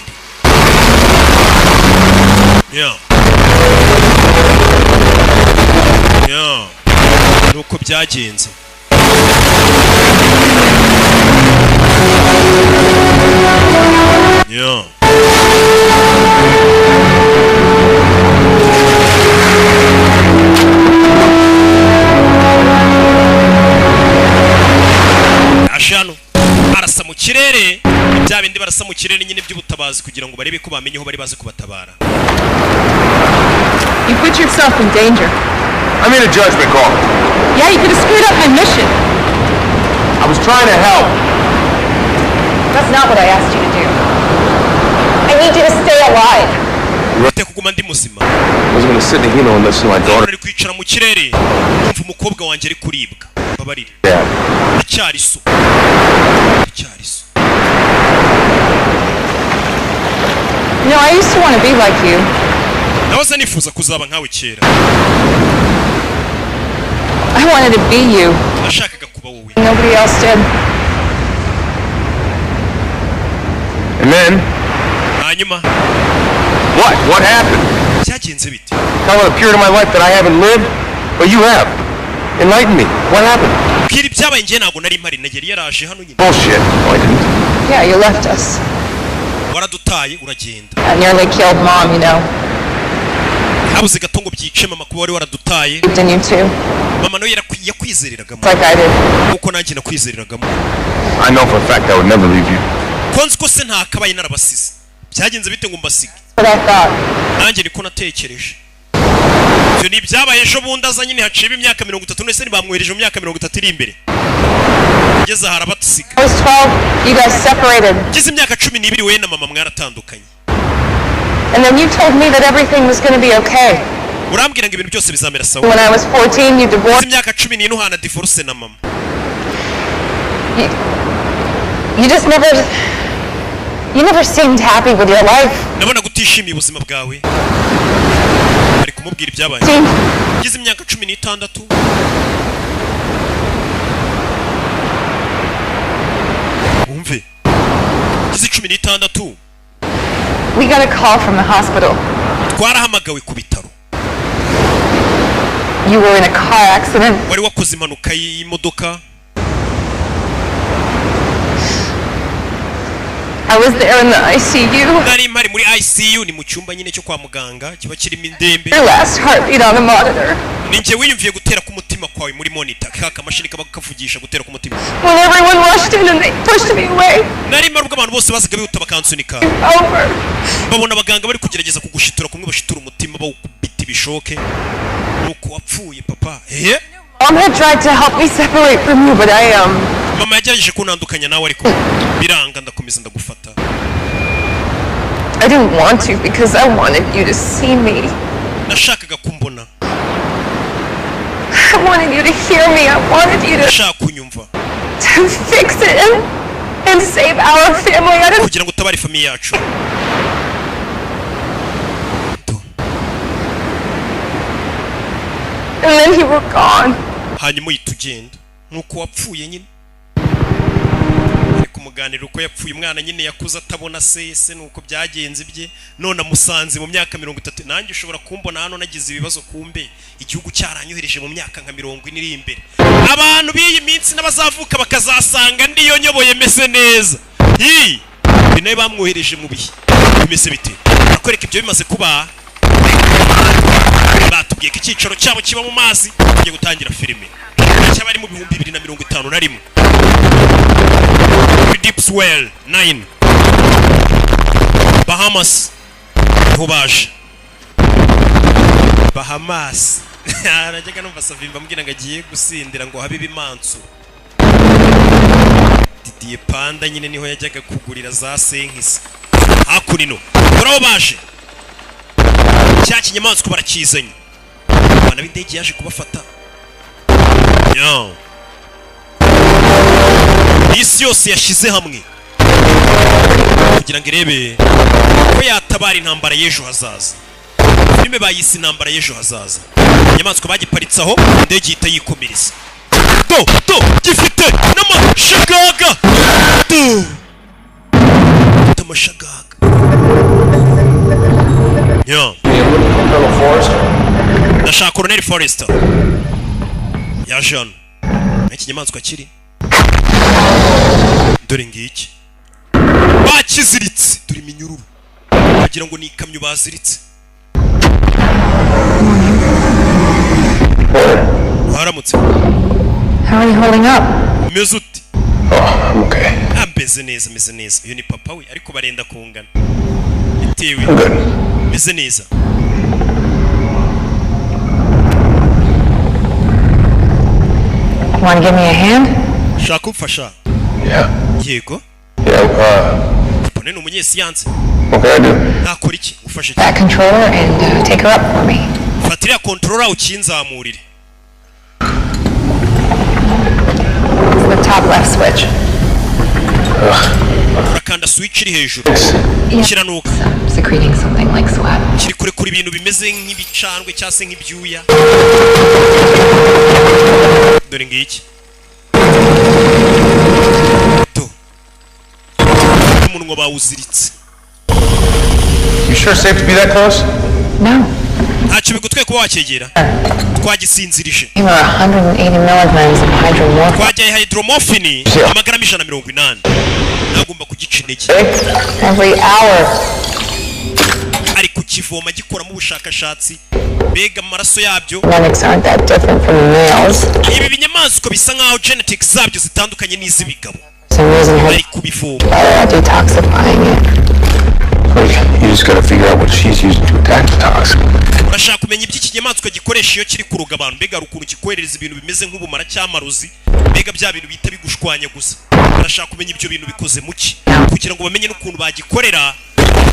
yeah nuko byagenze yeah ashano arasa mu kirere bya bindi barasa mu kirere nyine by'ubutabazi kugira ngo barebe ko bamenye aho bari baze kubatabara. You put yourself in danger. I made a judgment call. Yeah, you could have screwed up my mission. I was trying to help. That's not what I asked you to do. I need you to stay alive. I was going to sit in Hino and listen to my daughter. Dad. You know, I used to want to be like you. I wanted to be you. Nobody else did. And then? What? What happened? Tell a period of my life that I haven't lived, but you have. Enlighten me. What happened? Bullshit. No, I didn't. Yeah, you left us. I nearly killed Mom, you know. Believed in you too. Like I did. I know for a fact I would never leave you. What I thought. I was 12, you guys separated. And then you told me that everything was going to be okay. When I was 14, you divorced. You just never... You never seemed happy with your life. kumubwira ibyabaye gize imyaka 16 umve gize 16 We got a call from the hospital. twarahamagawe ku bitaro You were in a car accident. wari wakoze impanuka y'imodoka I was there in the ICU. nari mpari muri ICU ni mu cyumba nyine cyo kwa muganga kiba kirimo indembe Your last heartbeat on the monitor. ninjye wiyumviye gutera ku mutima kwawe muri monitor kaka mashini kaba kavugisha gutera ku mutima When everyone rushed in and they pushed me away. nari marubwo abantu bose bazaga bihuta bakansunika Over. babona abaganga bari kugerageza kugushitura kumwe bashitura umutima bawukubita ibishoke nuko wapfuye papa Mom had tried to help me separate from you, but mama yagerageje kuntandukanya nawe ariko biranga ndakomeza ndagufata I didn't want to because I wanted you to see me. nashakaga kumbona I wanted you to hear me. I wanted you to fix it and save our family. I didn't kugira ngo utabare famille yacu and then you were gone. hanyuma uhita ugenda nuko wapfuye nyine ariko umuganira uko yapfuye umwana nyine yakuze atabona se nuko byagenze bye none amusanze mu myaka 30 nanjye ushobora kumbona hano nagize ibibazo kumbe igihugu cyaranyohereje mu myaka nka 40 iri imbere abantu b'iyi minsi n'abazavuka bakazasanga ndiyo nyoboye meze neza binaye bamwohereje mu bihe bimeze bite nakwereka ibyo bimaze kuba batubwiye ko icyicaro cyabo kiba mu mazi tugiye gutangira filime cyabari mu 2051 Deep Swell 9 Bahamas niho baje Bahamas arajyaga numva Savimba mbwira ngo agiye gusindira ngo habe bimansu Didier Panda nyine niho yajyaga kugurira za senkisi hakunino urabo baje cya kinyamaswa barakizanye abana b'indege yaje kubafata isi yose yashize hamwe kugira ngo irebe ko yatabara intambara y'ejo hazaza filime bayise intambara y'ejo hazaza inyamaswa bagiparitsaho indege ihita yikomereza gifite n'amashagaga amashagaga ndashaka Colonel Forrester yaje hano ikinyamaswa kiri dore ngiki bakiziritse dore iminyururu bagira ngo ni ikamyo baziritse haramutse How are you holding up? Meze uti I'm okay. Meze neza uyu ni papa we ariko barenda kungana bitewe meze neza Want to give me a hand? shaka umfasha yego pone n'umunyesiyanse nakora iki ufashe that controller and take her up for me. fatira controller ukinzamurire The top left switch. urakanda switch iri hejuru kiranuka Secreting something like sweat. kiri kure kuri ibintu bimeze nk'ibicandwe cyangwa se nk'ibyuya dore ngiki umunwa bawuziritse. You sure it's safe to be that close? No. ntacyo bigutwe kuba wakegera twagisinzirije twajyaye hydromorphine amagarama 180 nagomba kugica intege every hour ari kukivoma gikoramo ubushakashatsi mbega amaraso yabyo ibi binyamaswa bisa nkaho genetics zabyo zitandukanye n'iz'ibigabo bari kubivoma You just gotta figure out what she's using to attack the toxin. urashaka kumenya ibyo ikinyamaswa gikoresha iyo kiri kuruga abantu mbega ukuntu kikohereza ibintu bimeze nk'ubumara cy'amarozi mbega bya bintu bita bigushwanya gusa urashaka kumenya ibyo bintu bikoze muki kugira ngo bamenye n'ukuntu bagikorera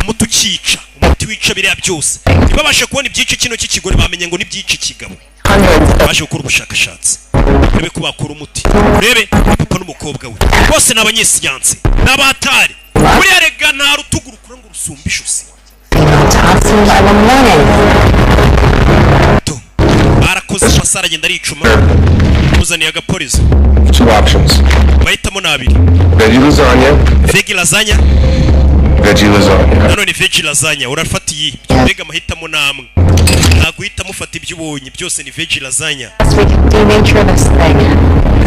umuti ukica umuti wica biriya byose ntibabashe kubona ibyica kino cy'ikigore bamenye ngo n'ibyica ikigabo baje gukora ubushakashatsi urebe ko bakora umuti urebe papa n'umukobwa we bose ni abanyesiyanse n'abatari buriya rega nta rutugu rukura ngo rusumbe ishosi toxin by the morning. amasaha aragenda aricuma muzaniye agapolisi. Two options. Bahitamo nabiri. Veggie lasagna. Veggie lasagna. Veggie lasagna. Nanone veggie lasagna urafata iyi. Mbega amahitamo namwe. Naguhitamo ufata ibyo ubonye byose ni veggie lasagna.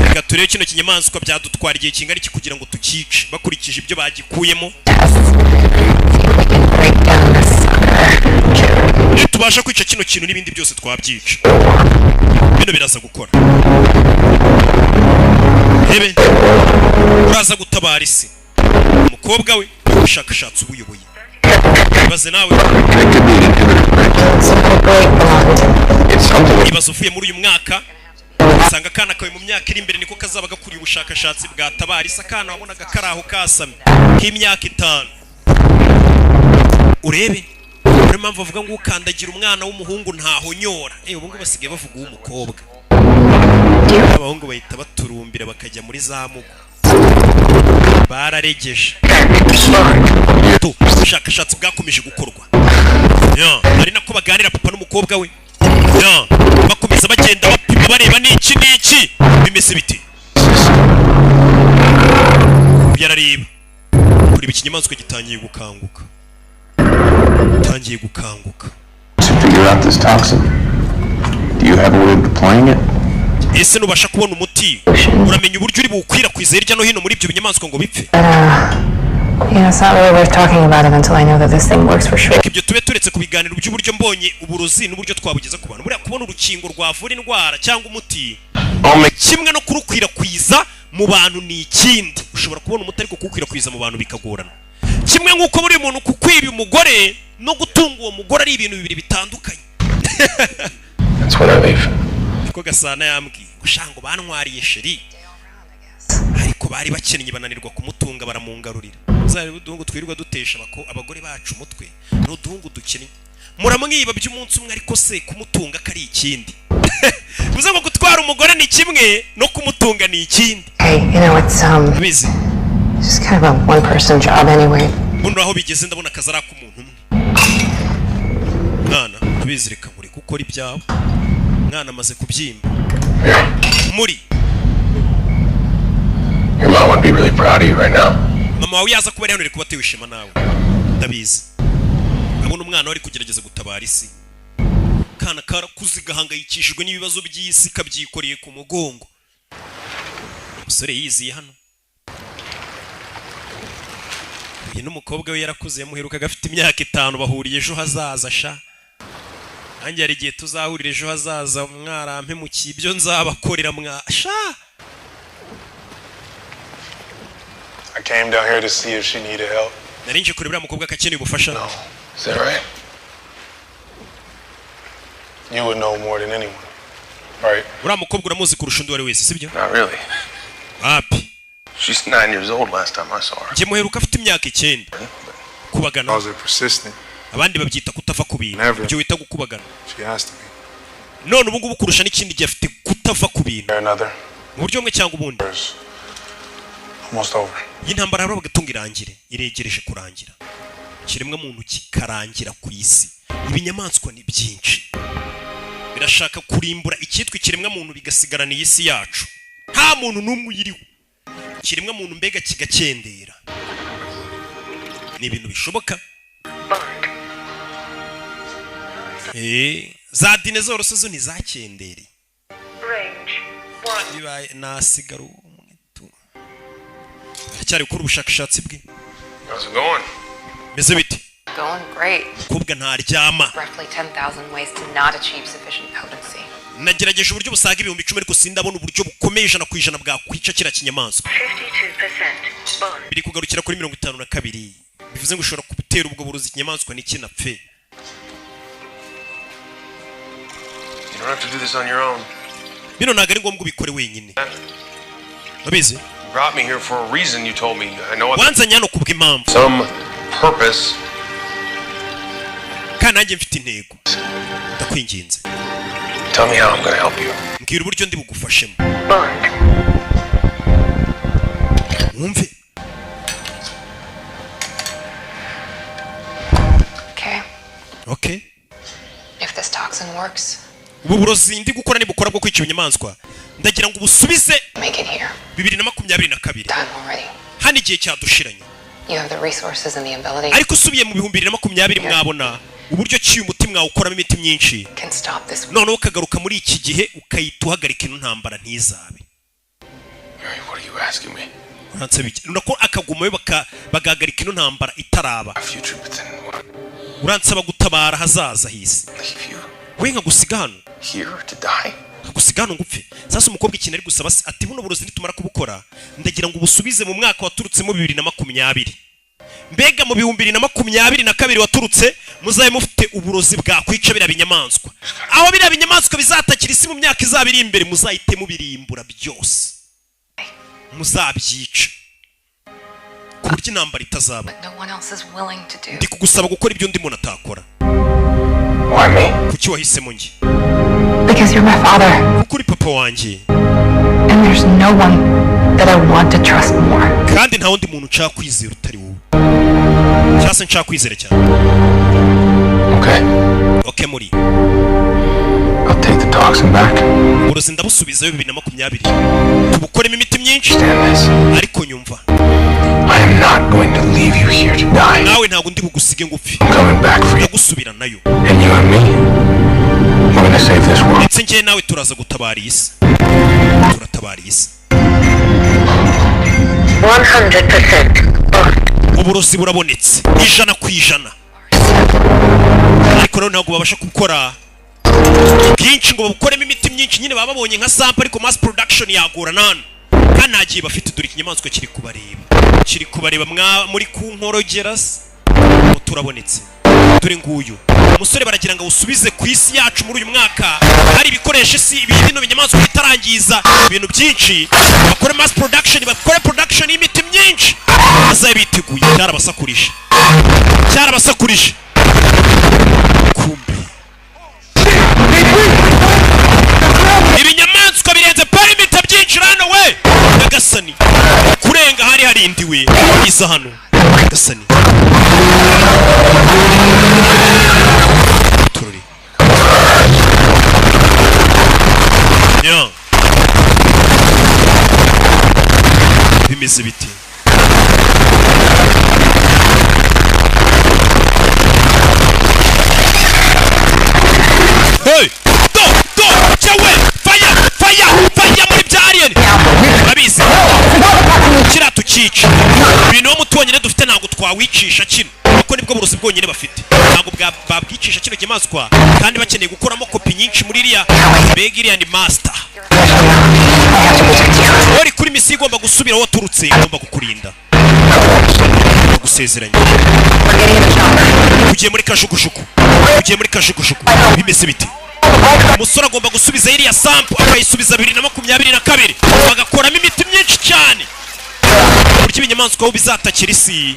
Reka turebe kino kinyamaswa byadutwara igihe kingana iki kugira ngo tukice bakurikije ibyo bagikuyemo. Tubasha kwica kino kintu n'ibindi byose twabyica. Bino biraza gukora. Hebe uraza gutabara isi. Umukobwa we ubushakashatsi ubuyoboye. Ibaze nawe. Ibaze uvuye muri uyu mwaka usanga akana kawe mu myaka iri imbere niko kazaba gakuriye ubushakashatsi bwa tabara isi. Akana wabonaga karaho kasamye k'imyaka 5. Urebe niyo mpamvu avuga ngo ukandagira umwana w'umuhungu ntahonyora. Ubu ngo basigaye bavuga uw'umukobwa. Abahungu bahita baturumbira bakajya muri za mugo. Bararegeje. Ubushakashatsi bwakomeje gukorwa. Ari nako baganira papa n'umukobwa we. Bakomeza bagenda bapima bareba n'iki bimeze biti. Yarareba kuri ikinyamaswa gitangiye gukanguka. Tangiye gukanguka. To figure out this toxin, do you have a way of deploying it? Ese nubasha kubona umuti uramenya uburyo uri bukwirakwiza hirya no hino muri ibyo binyamaswa ngo bipfe. It's not really worth talking about it until I know that this thing works for sure. Ibyo tube turetse kubiganira by'uburyo mbonye uburozi n'uburyo twabugeza ku bantu. Buriya kubona urukingo rwavura indwara cyangwa umuti kimwe no kurukwirakwiza mu bantu ni ikindi. Ushobora kubona umuti ariko kukwirakwiza mu bantu bikagorana. Kimwe nk'uko buri muntu kukwiba umugore no gutunga uwo mugore ari ibintu bibiri bitandukanye. That's what I leave. Ko Gasana yambwiye gushango bantwariye sheri. Ariko bari bakennye bananirwa kumutunga baramungarurira. Zari udungu twirirwa dutesha abagore bacu umutwe. No dungu dukennye. Muramwiba by'umunsi umwe ariko se kumutunga kari ikindi. Buze ngo gutwara umugore ni kimwe no kumutunga ni ikindi. Hey, you know it's busy. It's just kind of a one-person job anyway. Buno aho bigeze ndabona kazara ku muntu umwe. Mwana bizirika muri gukora ibyawe. Mwana amaze kubyimba. Muri. Your mom would be really proud of you right now. Mama wawe yaza kuba yari kuba tewishema nawe. Ndabizi. Abona umwana wari kugerageza gutabara isi. Kana karakuze gahangayikishijwe n'ibibazo by'isi kabyikoreye ku mugongo. Umusore yiziye hano. Uyu n'umukobwa we yarakuze yamuheruka gafite imyaka 5 bahuriye ejo hazaza sha. Nanjye ari gihe tuzahurira ejo hazaza mwarampe mu kibyo nzabakorera mwasha. I came down here to see if she needed help. Narinje kurebera mukobwa kakeneye ubufasha. No. Is that right? You would know more than anyone. Right? Ura mukobwa uramuzi kurusha undi wari wese sibyo? Not really. Happy. She's 9 years old last time I saw her. Nje muheruka afite imyaka 9. Kubagana. Was it persistent? Abandi babyita kutava ku bintu. Byo wita gukubagana. She has to be. None ubu ngubu kurusha n'ikindi gihe afite kutava ku bintu. Another. Mu buryo bumwe cyangwa ubundi. Almost over. Y'intambara rero bagatunga irangire iregereje kurangira. Kiremwa muntu kikarangira ku isi. Ibinyamaswa ni byinshi. Birashaka kurimbura icyitwa kiremwa muntu bigasigarana isi yacu. Nta muntu n'umwe uyiriho. Kiremwa muntu mbega kigakendera. Ni ibintu bishoboka. Za dinezoro zo ni zakendere. Bibaye nasigaro cyari gukora ubushakashatsi bwe. How's it going? Meze biti? Going great. Kubwa ntaryama. Roughly 10,000 ways to not achieve sufficient potency. Nagerageje uburyo busaga 10,000 ariko sindabona uburyo bukomeye 100% bwa kwica kira kinyamaswa. 52%. Biri kugarukira kuri 52. Bivuze ngo ushobora kubitera ubwo buruzi kinyamaswa ni kinapfe. You don't have to do this on your own. Bino nagari ngombwa ubikore wenyine. Babizi? You brought me here for a reason, you told me. I know Wanza nyano kubw'impamvu. Some purpose. Kana nanjye mfite intego. Ndakwinginze. Tell me how I'm going to help you. Mbwira uburyo ndi bugufashemo. Wumve. Okay. Okay. If this toxin works, ubu burozi ndi gukora ni bukora bwo kwica inyamaswa ndagira ngo ubusubize 2022 hano igihe cyadushiranye ariko usubiye mu 2020 mwabona uburyo ki umutima mwawukoramo imiti myinshi noneho ukagaruka muri iki gihe ukayita uhagarika ino ntambara ntizabe. Urako akagumayo bagahagarika ino ntambara itaraba. Uransaba gutabara hazaza hisi. We nkagusiga hano nkagusiga hano ngupfe. Sasa umukobwa ikintu ari gusaba ati buno burozi nitumara kubukora ndagira ngo ubusubize mu mwaka waturutsemo 2020. Mbega mu 2022 waturutse muzaye mufite uburozi bwa kwica bira binyamaswa. Aho bira binyamaswa bizatakira isi mu myaka izabiri imbere muzahite mubirimbura byose. Muzabyica. Kurya intambara itazaba. Ndi kugusaba gukora ibyo ndimo natakora. Kuki wahisemo nge? Because you're my father. Kuri papa wanjye. And there's no one that I want to trust more. Kandi nta wundi muntu nshaka kwizera utari wowe. Cyase nshaka kwizera cyane. Okay muri. I'll take the toxin back. Uburozi ndabusubiza 2020. Tubukoremo imiti myinshi. Ariko nyumva. I am not going to leave you here to die. Nawe ntago ndi bugusige ngupfi. I'm coming back for you. Ndagusubira nayo. And you and me, we're going to save this world. Ndetse ngiye nawe turaza gutabara isi. Turatabara isi. 100%. Uburozi burabonetse 100%. Ariko ntabwo babasha gukora byinshi ngo babukoremo imiti myinshi nyine baba babonye nka sample ariko mass production yagora nano. Kandi nagiye bafite duri kinyamaswa kiri kubareba muri kunkorogera turabonetse dore nguyu umusore baragira ngo usubize ku isi yacu muri uyu mwaka hari ibikoresho isi ibindi no binyamaswa bitarangiza ibintu byinshi bakore mass production bakore production y'imiti myinshi azaye biteguye cyarabasakurije kumbe ibinyamaswa birenze parimita byinshi rano we Nyagasani kurenga hari harindiwe iza hano Nyagasani tururi ya bimeze biti hey chawe fire muri byariyeni urabizi kira tukica ibintu wo mutonyene dufite ntago twawicisha kino kuko nibwo burozi bwonyene bafite ntago babwicisha kino kimaswa kandi bakeneye gukoramo kopi nyinshi muri iriya mbega iriya ni master uri kuri misi igomba gusubira aho turutse igomba kukurinda gusezeranya ugiye muri kajugujugu bimeze biti umusore agomba gusubiza iriya sample akayisubiza 2022 bagakoramo imiti myinshi cyane buryo ibinyamaswa aho bizatakira isi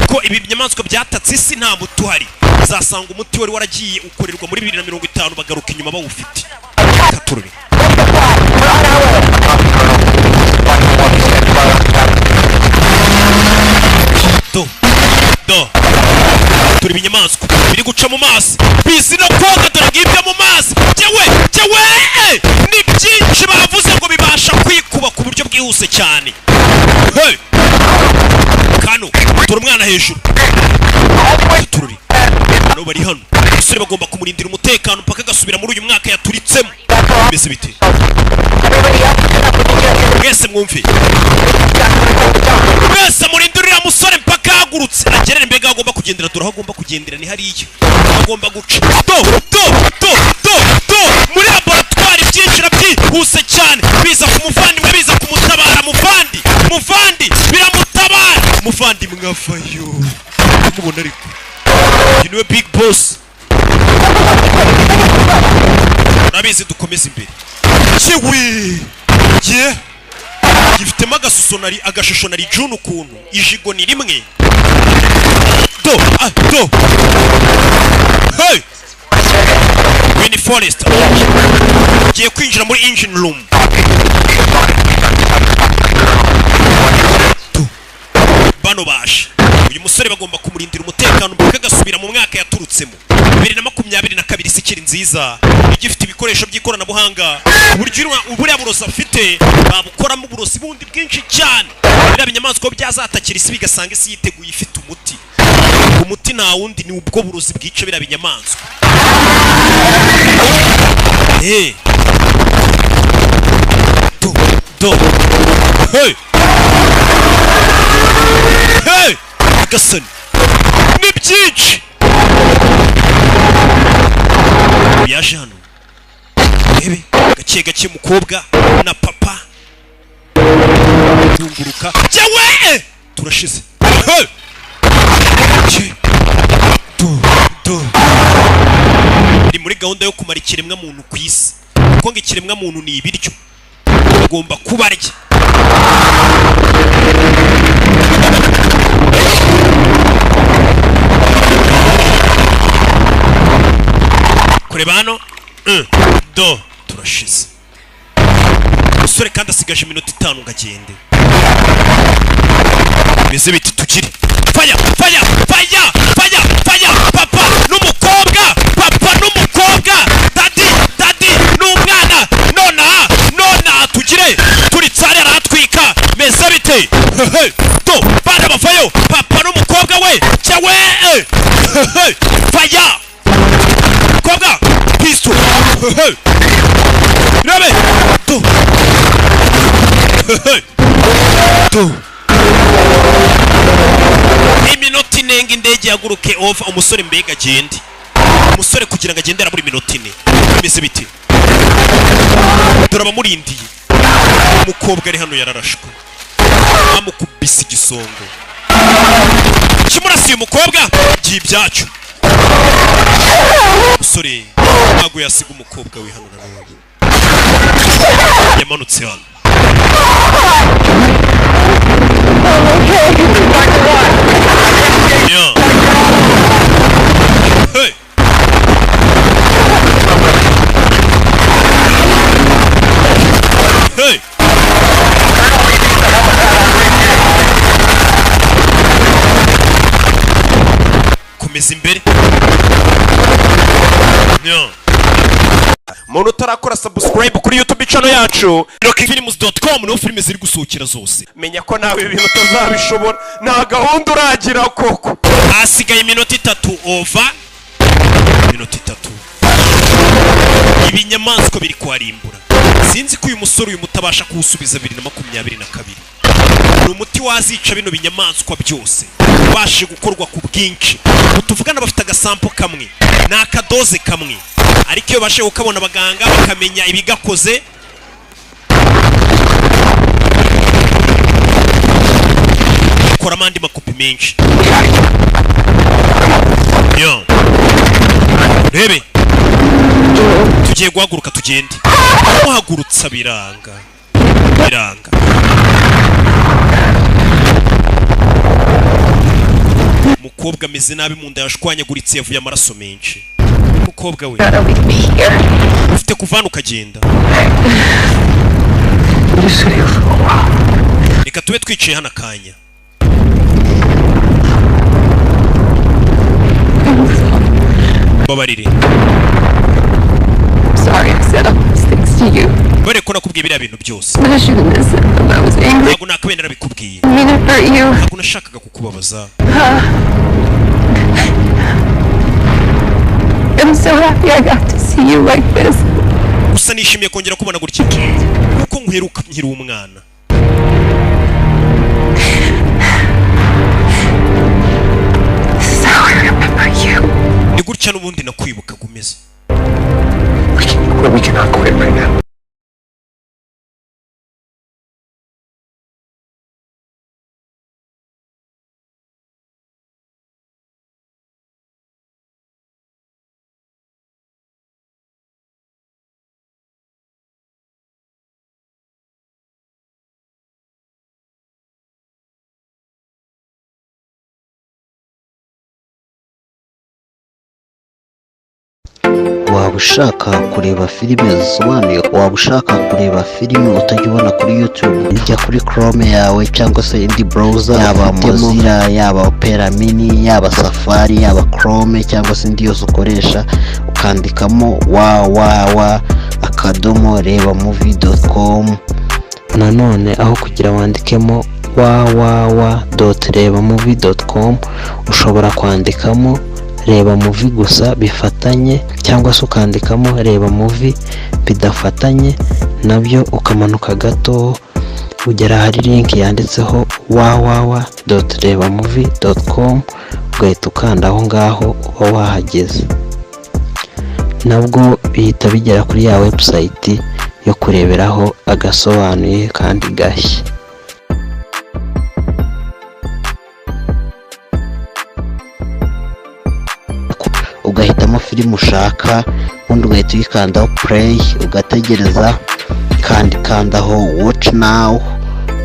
uko ibi binyamaswa byatatse isi nta muti uhari uzasanga umuti wari waragiye ukorerwa muri 2050 bagaruka inyuma bawufite katururi do turi binyamaswa biri guca mu mazi bisi no koga turagibya mu mazi jewe ni byinshi bavuze ngo bibasha kwikuba ku buryo bwihuse cyane hey kano turi umwana hejuru tururi no bari hano usure bagomba kumurindira umutekano mpaka gasubira muri uyu mwaka yaturitsemo bimeze bite mwese mwumve mwese murindurira musore mpaka hagurutse agerere mbega agomba kugendera dore aho agomba kugendera ni hariya agomba guca muri laboratoire byinshi byihuse cyane biza ku muvandimwe biza kumutabara muvandi biramutabara muvandi mwavayo mubona ariko niwe big boss nabizi dukomeza imbere kiwi gifitemo agashusho nari June ukuntu ijigo ni rimwe hey Winnie Forrester giye kwinjira muri engine room bano bashe uyu musore bagomba kumurindira umutekano mpaka gasubira mu mwaka yaturutsemo 2022 isi ikiri nziza igifite ibikoresho by'ikoranabuhanga uburyo uburiya burozi afite babukoramo uburozi bundi bwinshi cyane biriya binyamaswa byazatakira isi bigasanga isi yiteguye ifite umuti nta wundi ni ubwo burozi bwica biriya binyamaswa. Hey Gasani ni byinshi yaje hano rebe gake gake mukobwa na papa tunguruka jewe turashize. Ni muri gahunda yo kumara ikiremwa muntu ku isi kuko ngo ikiremwa muntu ni ibiryo ugomba kubarya. kureba hano turashize umusore kandi asigaje iminota 5 ngo agende beze biti tugire faya papa n'umukobwa dadi n'umwana nona tugire turi tsare aratwika meze bite bana bavayo papa n'umukobwa we cyawe faya mukobwa pisto rabe iminota 4 indege yaguruke off umusore mbega agende umusore kugira ngo agendera muri minota 4 bimeze biti turaba murindiye umukobwa ari hano yararashwe amukubise igisongo kimurasiye umukobwa byibyacu umusore ntago yasiga umukobwa we hano nanone yamanutse hano hey komeza imbere muntu utarakora subscribe kuri YouTube channel yacu films360p no filime ziri gusohokera zose menya ko nawe ibintu utazabishobora nta gahunda uragira koko hasigaye iminota 3 over iminota 3 ibinyamaswa biri kwarimbura sinzi ko uyu musore uyu mutabasha kuwusubiza 2022 ni umuti wazica bino binyamaswa byose bashe gukorwa ku bwinshi utuvugana bafite agasampo kamwe n'akadoze kamwe ariko iyo bashe ukabona abaganga bakamenya ibigakoze kora mandi makopi menshi yo rebe tugiye guhaguruka tugende muhagurutsa biranga mukobwa ameze nabi mu nda yashwanyaguritse yavuye amaraso menshi mukobwa we ufite kuvana ukagenda reka tube twicaye hano akanya babarire bare ko nakubwiye biriya bintu byose ntabwo nakabenda nabikubwiye ntabwo nashakaga kukubabaza gusa nishimiye kongera kubona gutya kuko nkweruka nkiri umwana ni gutya n'ubundi nakwibuka gumeze We cannot quit right now. Wow. waba ushaka kureba filime zisobanuye, waba ushaka kureba filime utajya ubona kuri YouTube, ujya kuri Chrome yawe cyangwa se indi browser, yaba Mozilla, yaba Opera Mini, yaba Safari, yaba Chrome cyangwa se indi yose ukoresha, ukandikamo www.rebamovie.com. nanone aho kugira wandikemo www.rebamovie.com ushobora kwandikamo reba movie gusa bifatanye, cyangwa se ukandikamo reba movie bidafatanye, nabyo ukamanuka gato ugera hari link yanditseho www.rebamovie.com, ugahita ukanda aho ngaho uba wahageze, nabwo bihita bigera kuri ya website yo kureberaho agasobanuye kandi gashya. Ugahitamo filime ushaka, ubundi ugahita uyikandaho play, ugategereza, kandi kandaho watch now,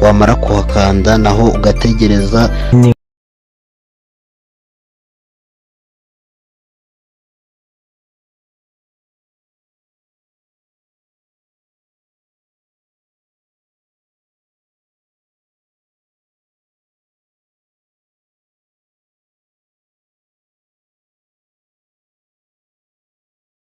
wamara kuhakanda naho ugategereza.